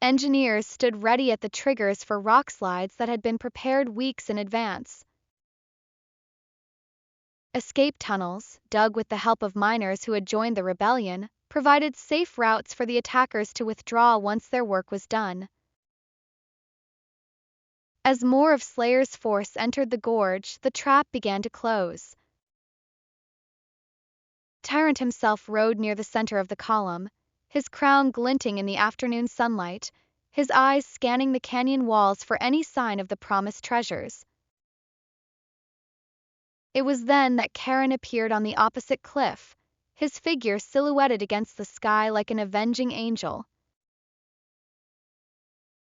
Engineers stood ready at the triggers for rock slides that had been prepared weeks in advance. Escape tunnels, dug with the help of miners who had joined the rebellion, provided safe routes for the attackers to withdraw once their work was done. As more of Slayer's force entered the gorge, the trap began to close. Tyrant himself rode near the center of the column, his crown glinting in the afternoon sunlight, his eyes scanning the canyon walls for any sign of the promised treasures. It was then that Karen appeared on the opposite cliff, his figure silhouetted against the sky like an avenging angel.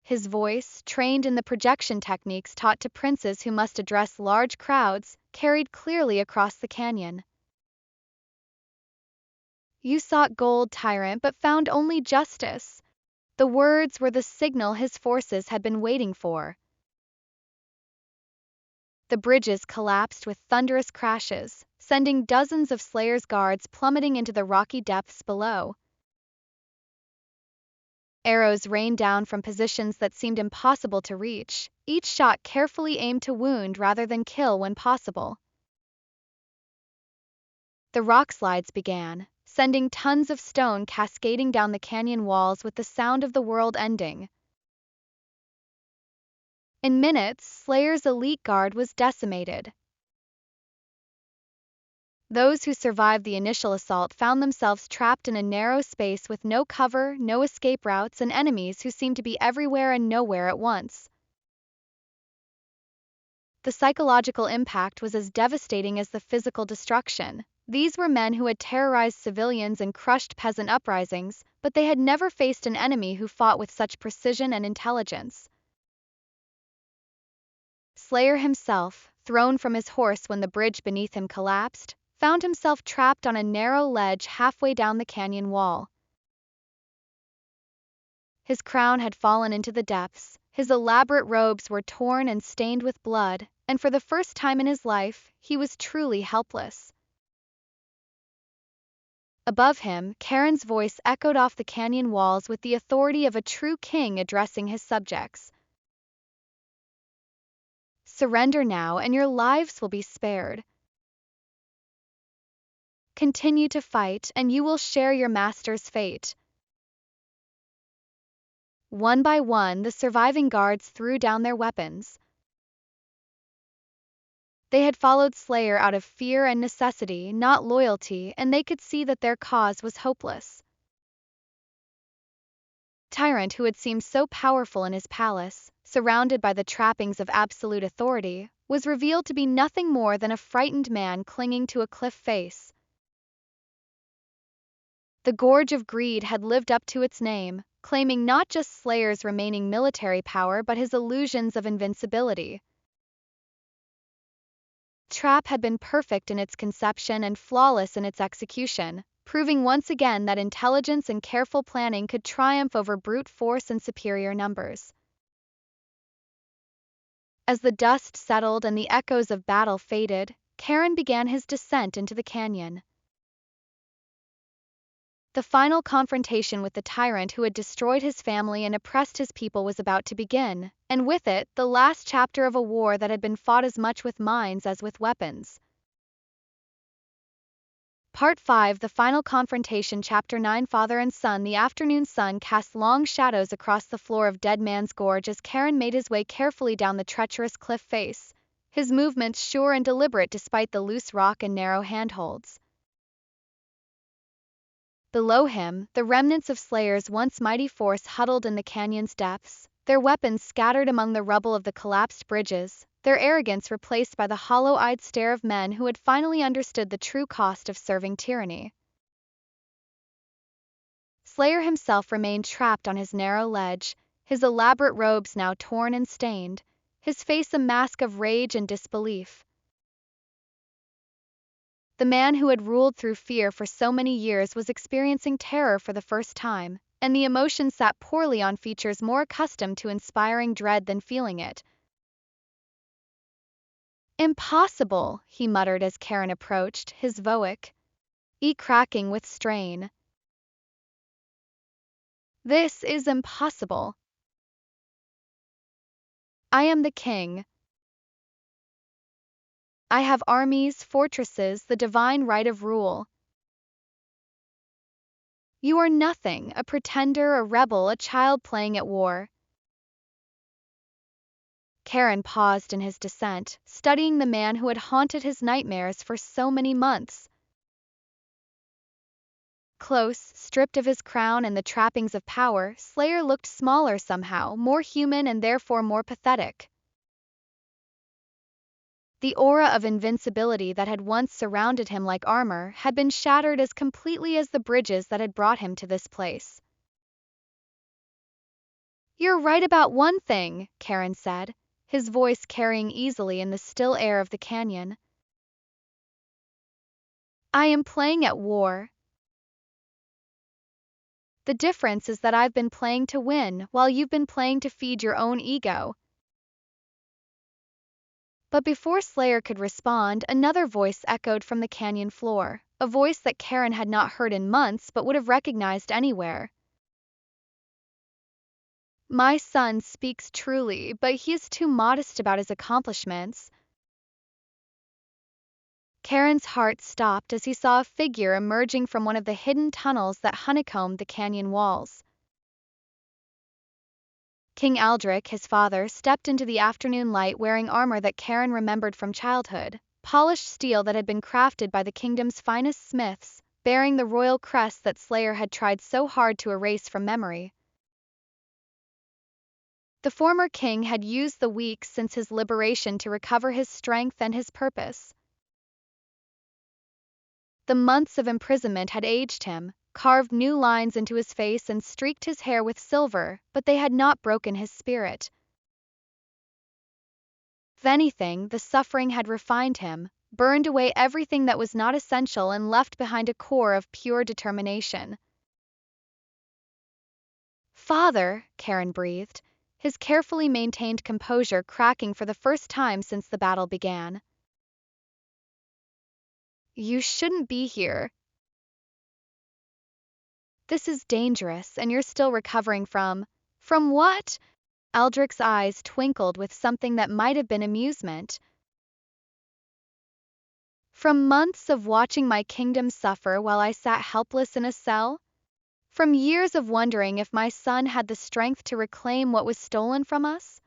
His voice, trained in the projection techniques taught to princes who must address large crowds, carried clearly across the canyon. "You sought gold, Tyrant, but found only justice." The words were the signal his forces had been waiting for. The bridges collapsed with thunderous crashes, sending dozens of Slayer's guards plummeting into the rocky depths below. Arrows rained down from positions that seemed impossible to reach, each shot carefully aimed to wound rather than kill when possible. The rock slides began, sending tons of stone cascading down the canyon walls with the sound of the world ending. In minutes, Slayer's elite guard was decimated. Those who survived the initial assault found themselves trapped in a narrow space with no cover, no escape routes, and enemies who seemed to be everywhere and nowhere at once. The psychological impact was as devastating as the physical destruction. These were men who had terrorized civilians and crushed peasant uprisings, but they had never faced an enemy who fought with such precision and intelligence. Slayer himself, thrown from his horse when the bridge beneath him collapsed, found himself trapped on a narrow ledge halfway down the canyon wall. His crown had fallen into the depths, His elaborate robes were torn and stained with blood, and for the first time in his life, he was truly helpless. Above him, Charon's voice echoed off the canyon walls with the authority of a true king addressing his subjects. Surrender now, and your lives will be spared. Continue to fight, and you will share your master's fate. One by one, the surviving guards threw down their weapons. They had followed Slayer out of fear and necessity, not loyalty, and they could see that their cause was hopeless. Tyrant, who had seemed so powerful in his palace, surrounded by the trappings of absolute authority, was revealed to be nothing more than a frightened man clinging to a cliff face. The Gorge of Greed had lived up to its name, claiming not just Slayer's remaining military power but his illusions of invincibility. Trap had been perfect in its conception and flawless in its execution, proving once again that intelligence and careful planning could triumph over brute force and superior numbers. As the dust settled and the echoes of battle faded, Charon began his descent into the canyon. The final confrontation with the tyrant who had destroyed his family and oppressed his people was about to begin, and with it, the last chapter of a war that had been fought as much with minds as with weapons. Part 5, The Final Confrontation, Chapter 9, Father and Son. The afternoon sun cast long shadows across the floor of Dead Man's Gorge as Charon made his way carefully down the treacherous cliff face, his movements sure and deliberate despite the loose rock and narrow handholds. Below him, the remnants of Slayer's once mighty force huddled in the canyon's depths, their weapons scattered among the rubble of the collapsed bridges, their arrogance replaced by the hollow-eyed stare of men who had finally understood the true cost of serving tyranny. Slayer himself remained trapped on his narrow ledge, his elaborate robes now torn and stained, his face a mask of rage and disbelief. The man who had ruled through fear for so many years was experiencing terror for the first time, and the emotion sat poorly on features more accustomed to inspiring dread than feeling it. "Impossible," he muttered as Charon approached, his voice cracking with strain. "This is impossible. I am the king. I have armies, fortresses, the divine right of rule. You are nothing, a pretender, a rebel, a child playing at war." Charon paused in his descent, studying the man who had haunted his nightmares for so many months. Close, stripped of his crown and the trappings of power, Slayer looked smaller somehow, more human and therefore more pathetic. The aura of invincibility that had once surrounded him like armor had been shattered as completely as the bridges that had brought him to this place. "You're right about one thing," Charon said, his voice carrying easily in the still air of the canyon. "I am playing at war. The difference is that I've been playing to win, while you've been playing to feed your own ego." But before Slayer could respond, another voice echoed from the canyon floor, a voice that Charon had not heard in months but would have recognized anywhere. "My son speaks truly, but he is too modest about his accomplishments." Charon's heart stopped as he saw a figure emerging from one of the hidden tunnels that honeycombed the canyon walls. King Aldrich, his father, stepped into the afternoon light wearing armor that Charon remembered from childhood, polished steel that had been crafted by the kingdom's finest smiths, bearing the royal crest that Slayer had tried so hard to erase from memory. The former king had used the weeks since his liberation to recover his strength and his purpose. The months of imprisonment had aged him, carved new lines into his face and streaked his hair with silver, but they had not broken his spirit. If anything, the suffering had refined him, burned away everything that was not essential and left behind a core of pure determination. "Father," Charon breathed, his carefully maintained composure cracking for the first time since the battle began. You shouldn't be here. This is dangerous, and you're still recovering from. From what? Aldrich's eyes twinkled with something that might have been amusement. From months of watching my kingdom suffer while I sat helpless in a cell? From years of wondering if my son had the strength to reclaim what was stolen from us?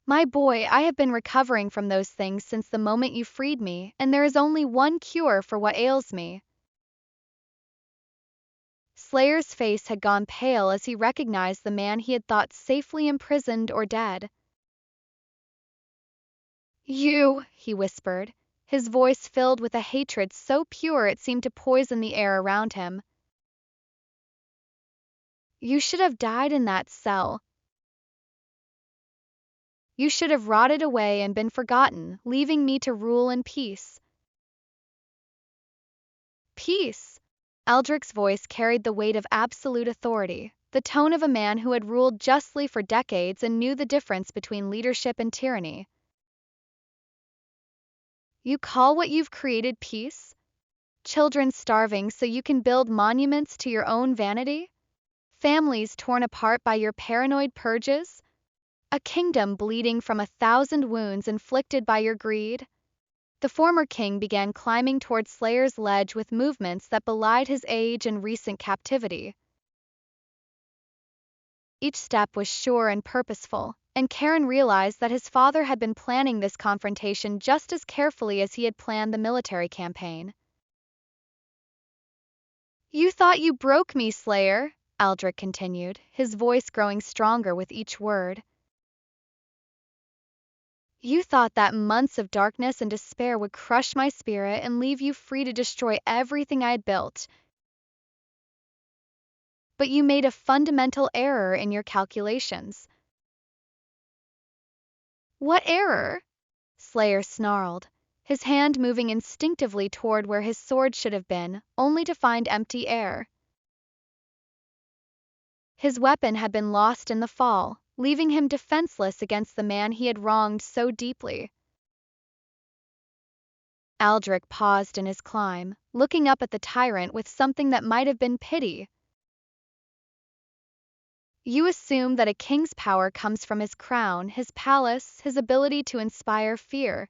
My boy, I have been recovering from those things since the moment you freed me, and there is only one cure for what ails me. Slayer's face had gone pale as he recognized the man he had thought safely imprisoned or dead. You, he whispered, his voice filled with a hatred so pure it seemed to poison the air around him. You should have died in that cell. You should have rotted away and been forgotten, leaving me to rule in peace. Peace! Aldrich's voice carried the weight of absolute authority, the tone of a man who had ruled justly for decades and knew the difference between leadership and tyranny. You call what you've created peace? Children starving so you can build monuments to your own vanity? Families torn apart by your paranoid purges? A kingdom bleeding from 1,000 wounds inflicted by your greed? The former king began climbing toward Slayer's ledge with movements that belied his age and recent captivity. Each step was sure and purposeful, and Karen realized that his father had been planning this confrontation just as carefully as he had planned the military campaign. You thought you broke me, Slayer, Aldrich continued, his voice growing stronger with each word. You thought that months of darkness and despair would crush my spirit and leave you free to destroy everything I had built. But you made a fundamental error in your calculations. What error? Slayer snarled, his hand moving instinctively toward where his sword should have been, only to find empty air. His weapon had been lost in the fall, leaving him defenseless against the man he had wronged so deeply. Aldrich paused in his climb, looking up at the tyrant with something that might have been pity. You assume that a king's power comes from his crown, his palace, his ability to inspire fear.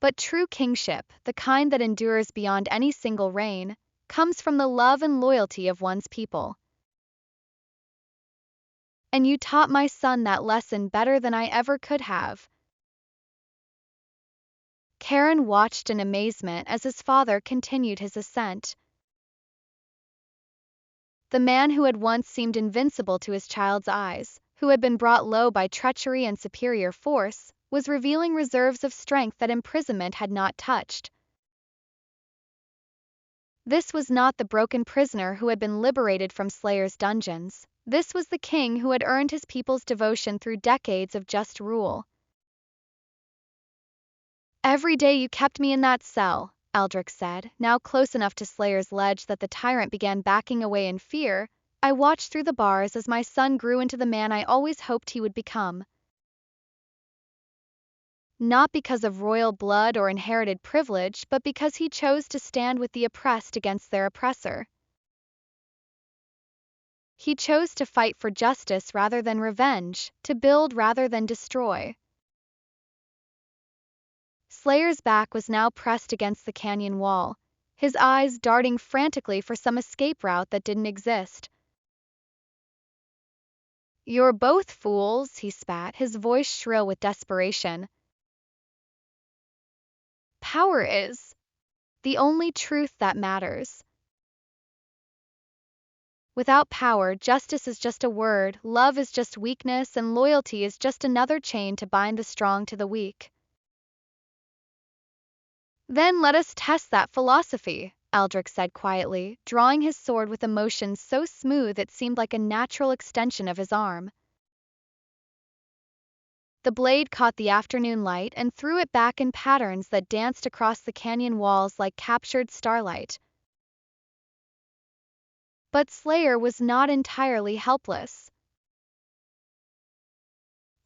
But true kingship, the kind that endures beyond any single reign, comes from the love and loyalty of one's people. And you taught my son that lesson better than I ever could have. Karen watched in amazement as his father continued his ascent. The man who had once seemed invincible to his child's eyes, who had been brought low by treachery and superior force, was revealing reserves of strength that imprisonment had not touched. This was not the broken prisoner who had been liberated from Slayer's dungeons. This was the king who had earned his people's devotion through decades of just rule. Every day you kept me in that cell, Aldrich said, now close enough to Slayer's ledge that the tyrant began backing away in fear. I watched through the bars as my son grew into the man I always hoped he would become. Not because of royal blood or inherited privilege, but because he chose to stand with the oppressed against their oppressor. He chose to fight for justice rather than revenge, to build rather than destroy. Slayer's back was now pressed against the canyon wall, his eyes darting frantically for some escape route that didn't exist. You're both fools, he spat, his voice shrill with desperation. Power is the only truth that matters. Without power, justice is just a word, love is just weakness, and loyalty is just another chain to bind the strong to the weak. Then let us test that philosophy, Aldrich said quietly, drawing his sword with a motion so smooth it seemed like a natural extension of his arm. The blade caught the afternoon light and threw it back in patterns that danced across the canyon walls like captured starlight. But Slayer was not entirely helpless.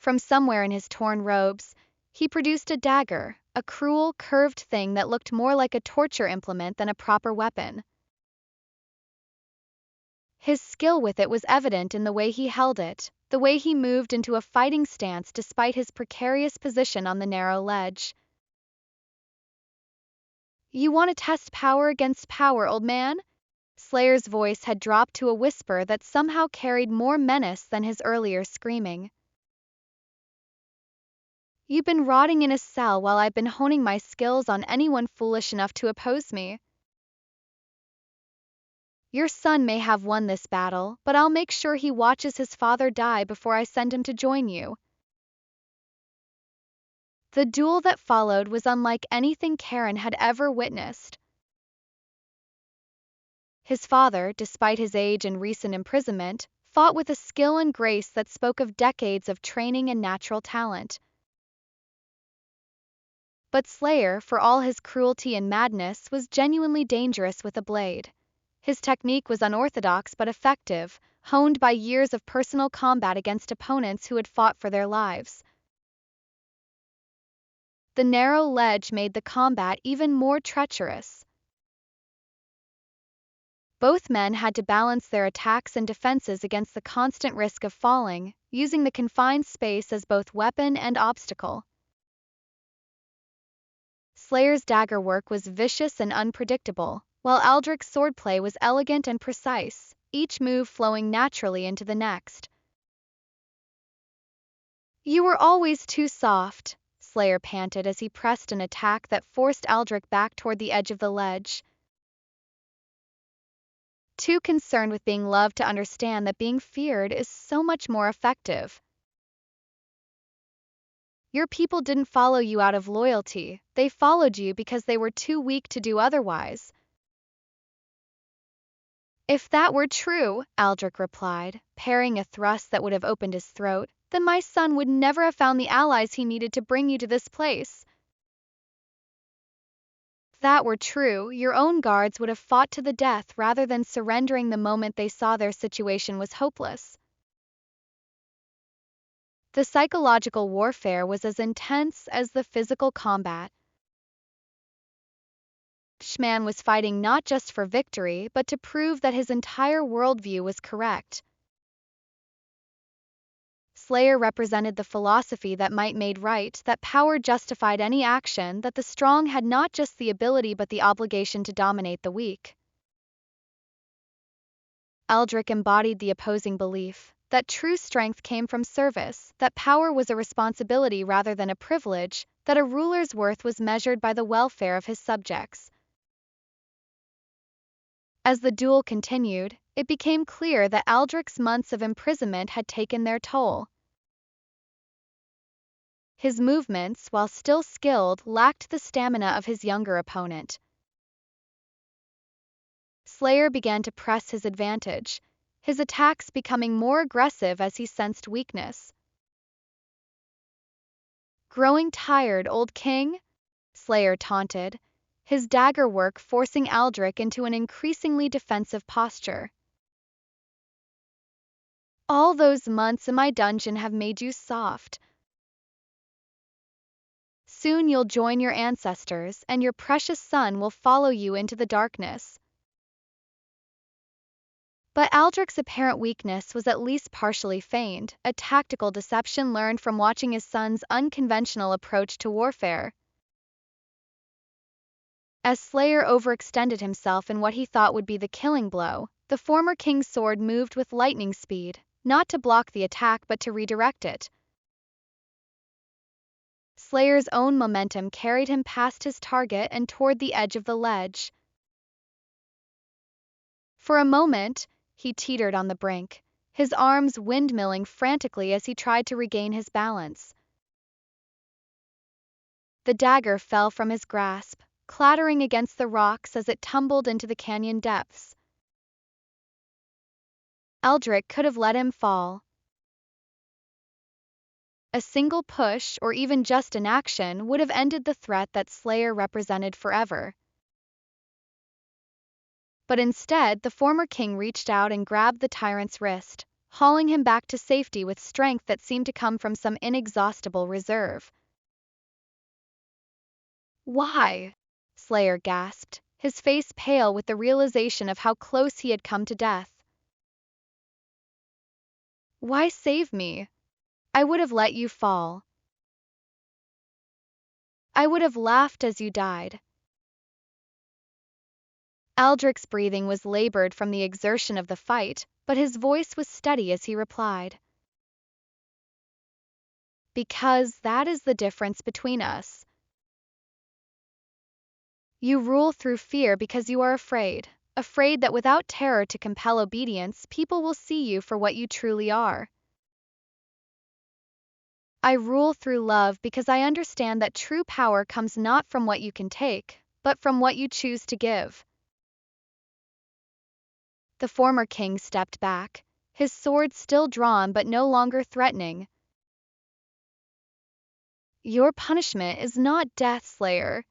From somewhere in his torn robes, he produced a dagger, a cruel, curved thing that looked more like a torture implement than a proper weapon. His skill with it was evident in the way he held it, the way he moved into a fighting stance despite his precarious position on the narrow ledge. "You want to test power against power, old man?" Slayer's voice had dropped to a whisper that somehow carried more menace than his earlier screaming. "You've been rotting in a cell while I've been honing my skills on anyone foolish enough to oppose me. Your son may have won this battle, but I'll make sure he watches his father die before I send him to join you." The duel that followed was unlike anything Karen had ever witnessed. His father, despite his age and recent imprisonment, fought with a skill and grace that spoke of decades of training and natural talent. But Slayer, for all his cruelty and madness, was genuinely dangerous with a blade. His technique was unorthodox but effective, honed by years of personal combat against opponents who had fought for their lives. The narrow ledge made the combat even more treacherous. Both men had to balance their attacks and defenses against the constant risk of falling, using the confined space as both weapon and obstacle. Slayer's dagger work was vicious and unpredictable, while Aldrich's swordplay was elegant and precise, each move flowing naturally into the next. "You were always too soft," Slayer panted as he pressed an attack that forced Aldrich back toward the edge of the ledge. "Too concerned with being loved to understand that being feared is so much more effective. Your people didn't follow you out of loyalty, they followed you because they were too weak to do otherwise." "If that were true," Aldrich replied, parrying a thrust that would have opened his throat, "then my son would never have found the allies he needed to bring you to this place. If that were true, your own guards would have fought to the death rather than surrendering the moment they saw their situation was hopeless." The psychological warfare was as intense as the physical combat. Each man was fighting not just for victory, but to prove that his entire worldview was correct. Slayer represented the philosophy that might made right, that power justified any action, that the strong had not just the ability but the obligation to dominate the weak. Aldrich embodied the opposing belief, that true strength came from service, that power was a responsibility rather than a privilege, that a ruler's worth was measured by the welfare of his subjects. As the duel continued, it became clear that Aldrich's months of imprisonment had taken their toll. His movements, while still skilled, lacked the stamina of his younger opponent. Slayer began to press his advantage, his attacks becoming more aggressive as he sensed weakness. "Growing tired, old king?" Slayer taunted, his dagger work forcing Aldrich into an increasingly defensive posture. "All those months in my dungeon have made you soft. Soon you'll join your ancestors, and your precious son will follow you into the darkness." But Aldrich's apparent weakness was at least partially feigned, a tactical deception learned from watching his son's unconventional approach to warfare. As Slayer overextended himself in what he thought would be the killing blow, the former king's sword moved with lightning speed, not to block the attack but to redirect it. Slayer's own momentum carried him past his target and toward the edge of the ledge. For a moment, he teetered on the brink, his arms windmilling frantically as he tried to regain his balance. The dagger fell from his grasp, clattering against the rocks as it tumbled into the canyon depths. Aldrich could have let him fall. A single push, or even just an action, would have ended the threat that Slayer represented forever. But instead, the former king reached out and grabbed the tyrant's wrist, hauling him back to safety with strength that seemed to come from some inexhaustible reserve. "Why?" Slayer gasped, his face pale with the realization of how close he had come to death. "Why save me? I would have let you fall. I would have laughed as you died." Aldrich's breathing was labored from the exertion of the fight, but his voice was steady as he replied. "Because that is the difference between us. You rule through fear because you are afraid that without terror to compel obedience, people will see you for what you truly are. I rule through love because I understand that true power comes not from what you can take, but from what you choose to give." The former king stepped back, his sword still drawn but no longer threatening. "Your punishment is not death, Slayer.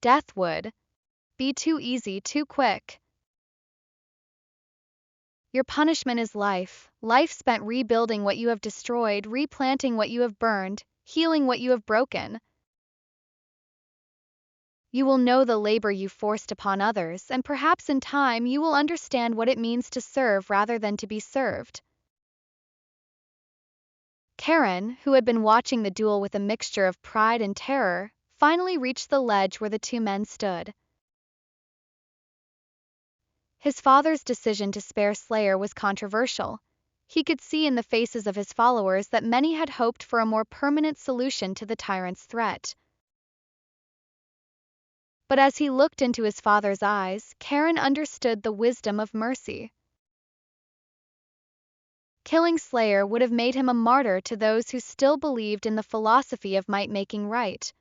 Death would be too easy, too quick. Your punishment is life, life spent rebuilding what you have destroyed, replanting what you have burned, healing what you have broken. You will know the labor you forced upon others, and perhaps in time you will understand what it means to serve rather than to be served." Karen, who had been watching the duel with a mixture of pride and terror, finally reached the ledge where the two men stood. His father's decision to spare Slayer was controversial. He could see in the faces of his followers that many had hoped for a more permanent solution to the tyrant's threat. But as he looked into his father's eyes, Karen understood the wisdom of mercy. Killing Slayer would have made him a martyr to those who still believed in the philosophy of might making right.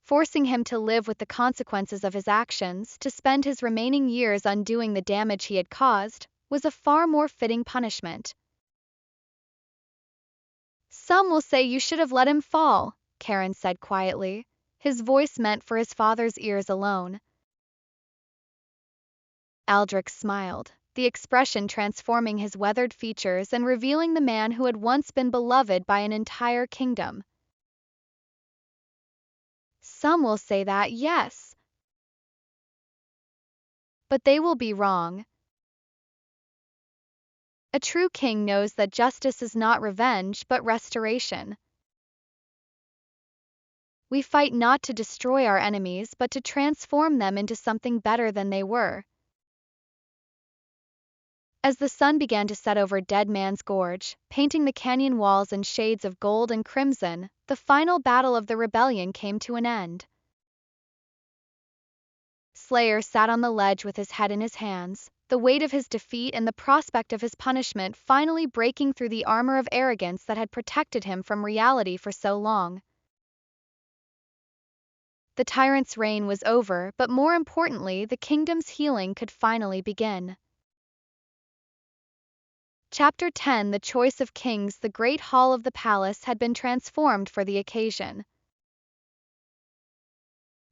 Forcing him to live with the consequences of his actions, to spend his remaining years undoing the damage he had caused, was a far more fitting punishment. "Some will say you should have let him fall," Karen said quietly, his voice meant for his father's ears alone. Aldrich smiled, the expression transforming his weathered features and revealing the man who had once been beloved by an entire kingdom. "Some will say that, yes. But they will be wrong. A true king knows that justice is not revenge but restoration. We fight not to destroy our enemies but to transform them into something better than they were." As the sun began to set over Dead Man's Gorge, painting the canyon walls in shades of gold and crimson, the final battle of the rebellion came to an end. Slayer sat on the ledge with his head in his hands, the weight of his defeat and the prospect of his punishment finally breaking through the armor of arrogance that had protected him from reality for so long. The tyrant's reign was over, but more importantly, the kingdom's healing could finally begin. Chapter 10: The Choice of Kings. The great hall of the palace had been transformed for the occasion.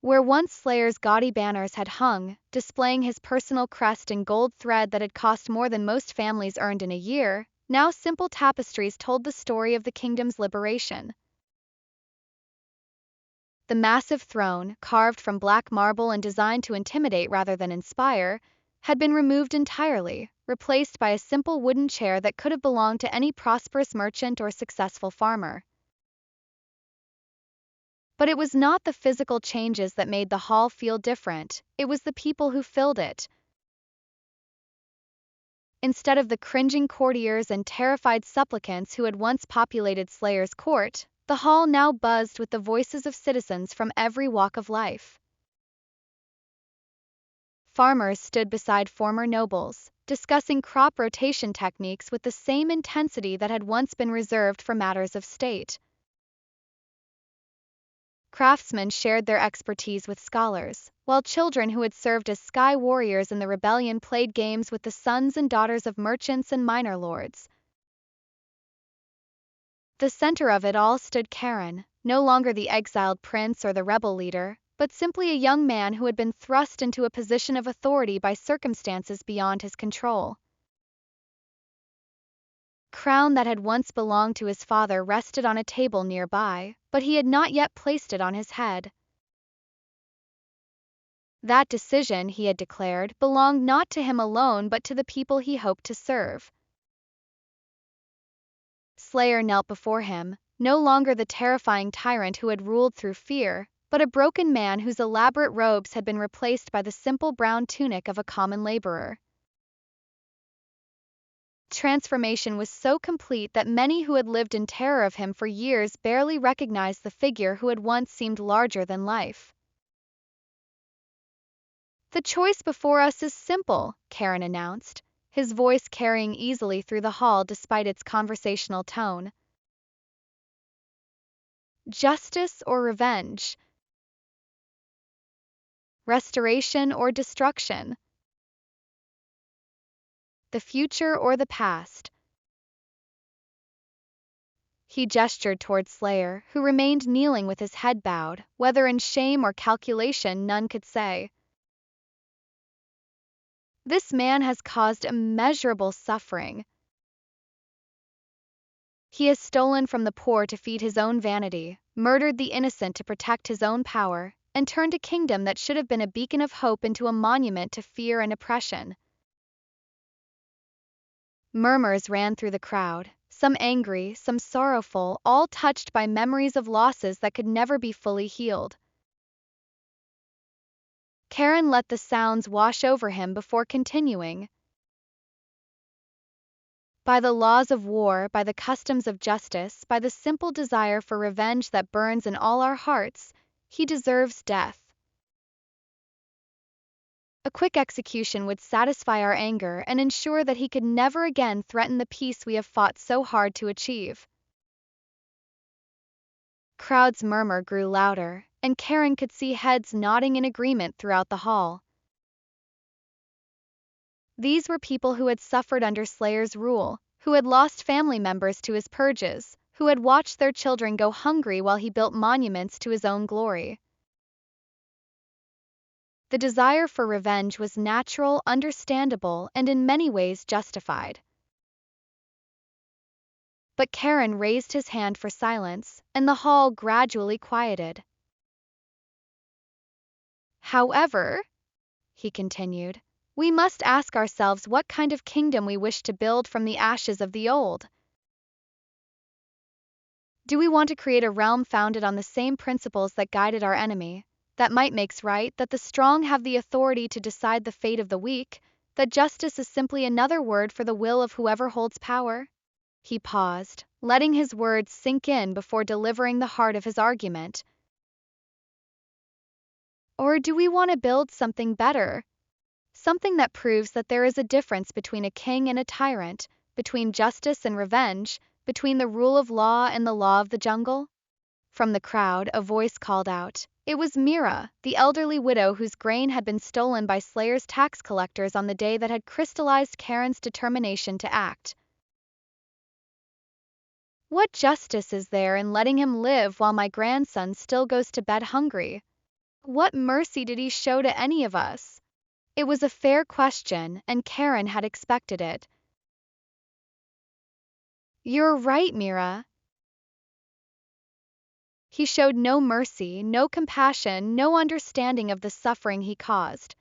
Where once Slayer's gaudy banners had hung, displaying his personal crest in gold thread that had cost more than most families earned in a year, now simple tapestries told the story of the kingdom's liberation. The massive throne, carved from black marble and designed to intimidate rather than inspire, had been removed entirely, replaced by a simple wooden chair that could have belonged to any prosperous merchant or successful farmer. But it was not the physical changes that made the hall feel different, it was the people who filled it. Instead of the cringing courtiers and terrified supplicants who had once populated Slayer's court, the hall now buzzed with the voices of citizens from every walk of life. Farmers stood beside former nobles, discussing crop rotation techniques with the same intensity that had once been reserved for matters of state. Craftsmen shared their expertise with scholars, while children who had served as sky warriors in the rebellion played games with the sons and daughters of merchants and minor lords. The center of it all stood Karen, no longer the exiled prince or the rebel leader, but simply a young man who had been thrust into a position of authority by circumstances beyond his control. Crown that had once belonged to his father rested on a table nearby, but he had not yet placed it on his head. That decision, he had declared, belonged not to him alone but to the people he hoped to serve. Slayer knelt before him, no longer the terrifying tyrant who had ruled through fear, but a broken man whose elaborate robes had been replaced by the simple brown tunic of a common laborer. Transformation was so complete that many who had lived in terror of him for years barely recognized the figure who had once seemed larger than life. "The choice before us is simple," Karen announced, his voice carrying easily through the hall despite its conversational tone. "Justice or revenge? Restoration or destruction? The future or the past?" He gestured toward Slayer, who remained kneeling with his head bowed, whether in shame or calculation none could say. "This man has caused immeasurable suffering. He has stolen from the poor to feed his own vanity, murdered the innocent to protect his own power, and turned a kingdom that should have been a beacon of hope into a monument to fear and oppression." Murmurs ran through the crowd, some angry, some sorrowful, all touched by memories of losses that could never be fully healed. Karen let the sounds wash over him before continuing. "By the laws of war, by the customs of justice, by the simple desire for revenge that burns in all our hearts, he deserves death. A quick execution would satisfy our anger and ensure that he could never again threaten the peace we have fought so hard to achieve." Crowd's murmur grew louder, and Karen could see heads nodding in agreement throughout the hall. These were people who had suffered under Slayer's rule, who had lost family members to his purges, who had watched their children go hungry while he built monuments to his own glory. The desire for revenge was natural, understandable, and in many ways justified. But Karen raised his hand for silence, and the hall gradually quieted. "However," he continued, "we must ask ourselves what kind of kingdom we wish to build from the ashes of the old. Do we want to create a realm founded on the same principles that guided our enemy, that might makes right, that the strong have the authority to decide the fate of the weak, that justice is simply another word for the will of whoever holds power?" He paused, letting his words sink in before delivering the heart of his argument. "Or do we want to build something better? Something that proves that there is a difference between a king and a tyrant, between justice and revenge, between the rule of law and the law of the jungle?" From the crowd, a voice called out. It was Mira, the elderly widow whose grain had been stolen by Slayer's tax collectors on the day that had crystallized Karen's determination to act. "What justice is there in letting him live while my grandson still goes to bed hungry? What mercy did he show to any of us?" It was a fair question, and Karen had expected it. "You're right, Mira. He showed no mercy, no compassion, no understanding of the suffering he caused.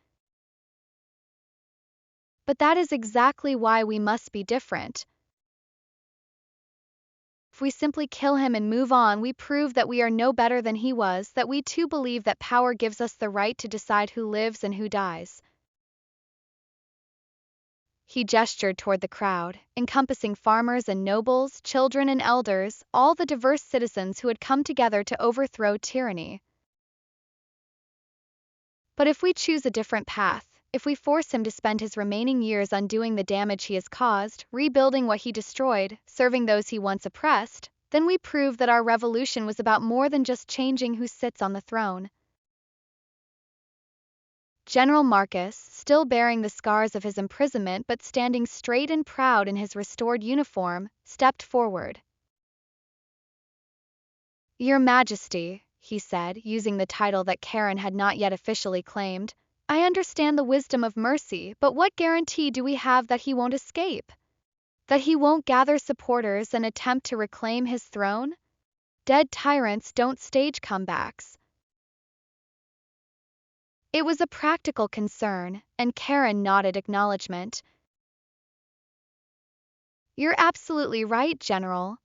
But that is exactly why we must be different. If we simply kill him and move on, we prove that we are no better than he was, that we too believe that power gives us the right to decide who lives and who dies." He gestured toward the crowd, encompassing farmers and nobles, children and elders, all the diverse citizens who had come together to overthrow tyranny. "But if we choose a different path, if we force him to spend his remaining years undoing the damage he has caused, rebuilding what he destroyed, serving those he once oppressed, then we prove that our revolution was about more than just changing who sits on the throne." General Marcus, still bearing the scars of his imprisonment but standing straight and proud in his restored uniform, stepped forward. "Your Majesty," he said, using the title that Karen had not yet officially claimed. I understand the wisdom of mercy, but what guarantee do we have that he won't escape? That he won't gather supporters and attempt to reclaim his throne? Dead tyrants don't stage comebacks. It was a practical concern, and Karen nodded acknowledgement. You're absolutely right, General.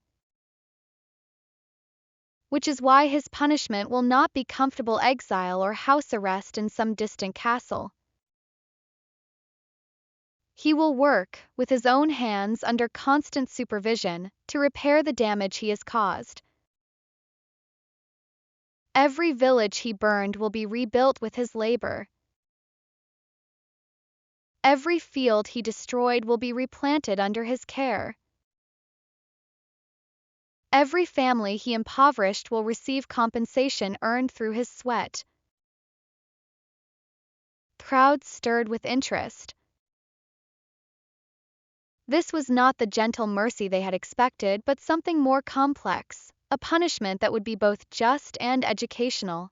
Which is why his punishment will not be comfortable exile or house arrest in some distant castle. He will work, with his own hands under constant supervision, to repair the damage he has caused. Every village he burned will be rebuilt with his labor. Every field he destroyed will be replanted under his care. Every family he impoverished will receive compensation earned through his sweat. Crowds stirred with interest. This was not the gentle mercy they had expected, but something more complex, a punishment that would be both just and educational.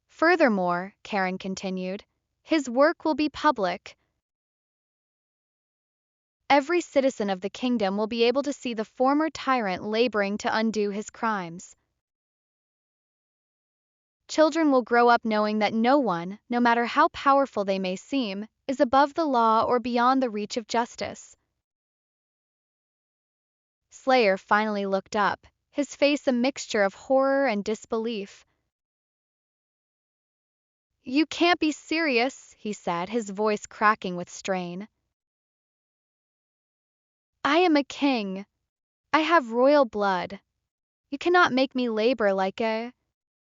Furthermore, Karen continued, his work will be public. Every citizen of the kingdom will be able to see the former tyrant laboring to undo his crimes. Children will grow up knowing that no one, no matter how powerful they may seem, is above the law or beyond the reach of justice. Slayer finally looked up, his face a mixture of horror and disbelief. You can't be serious, he said, his voice cracking with strain. I am a king. I have royal blood. You cannot make me labor like a...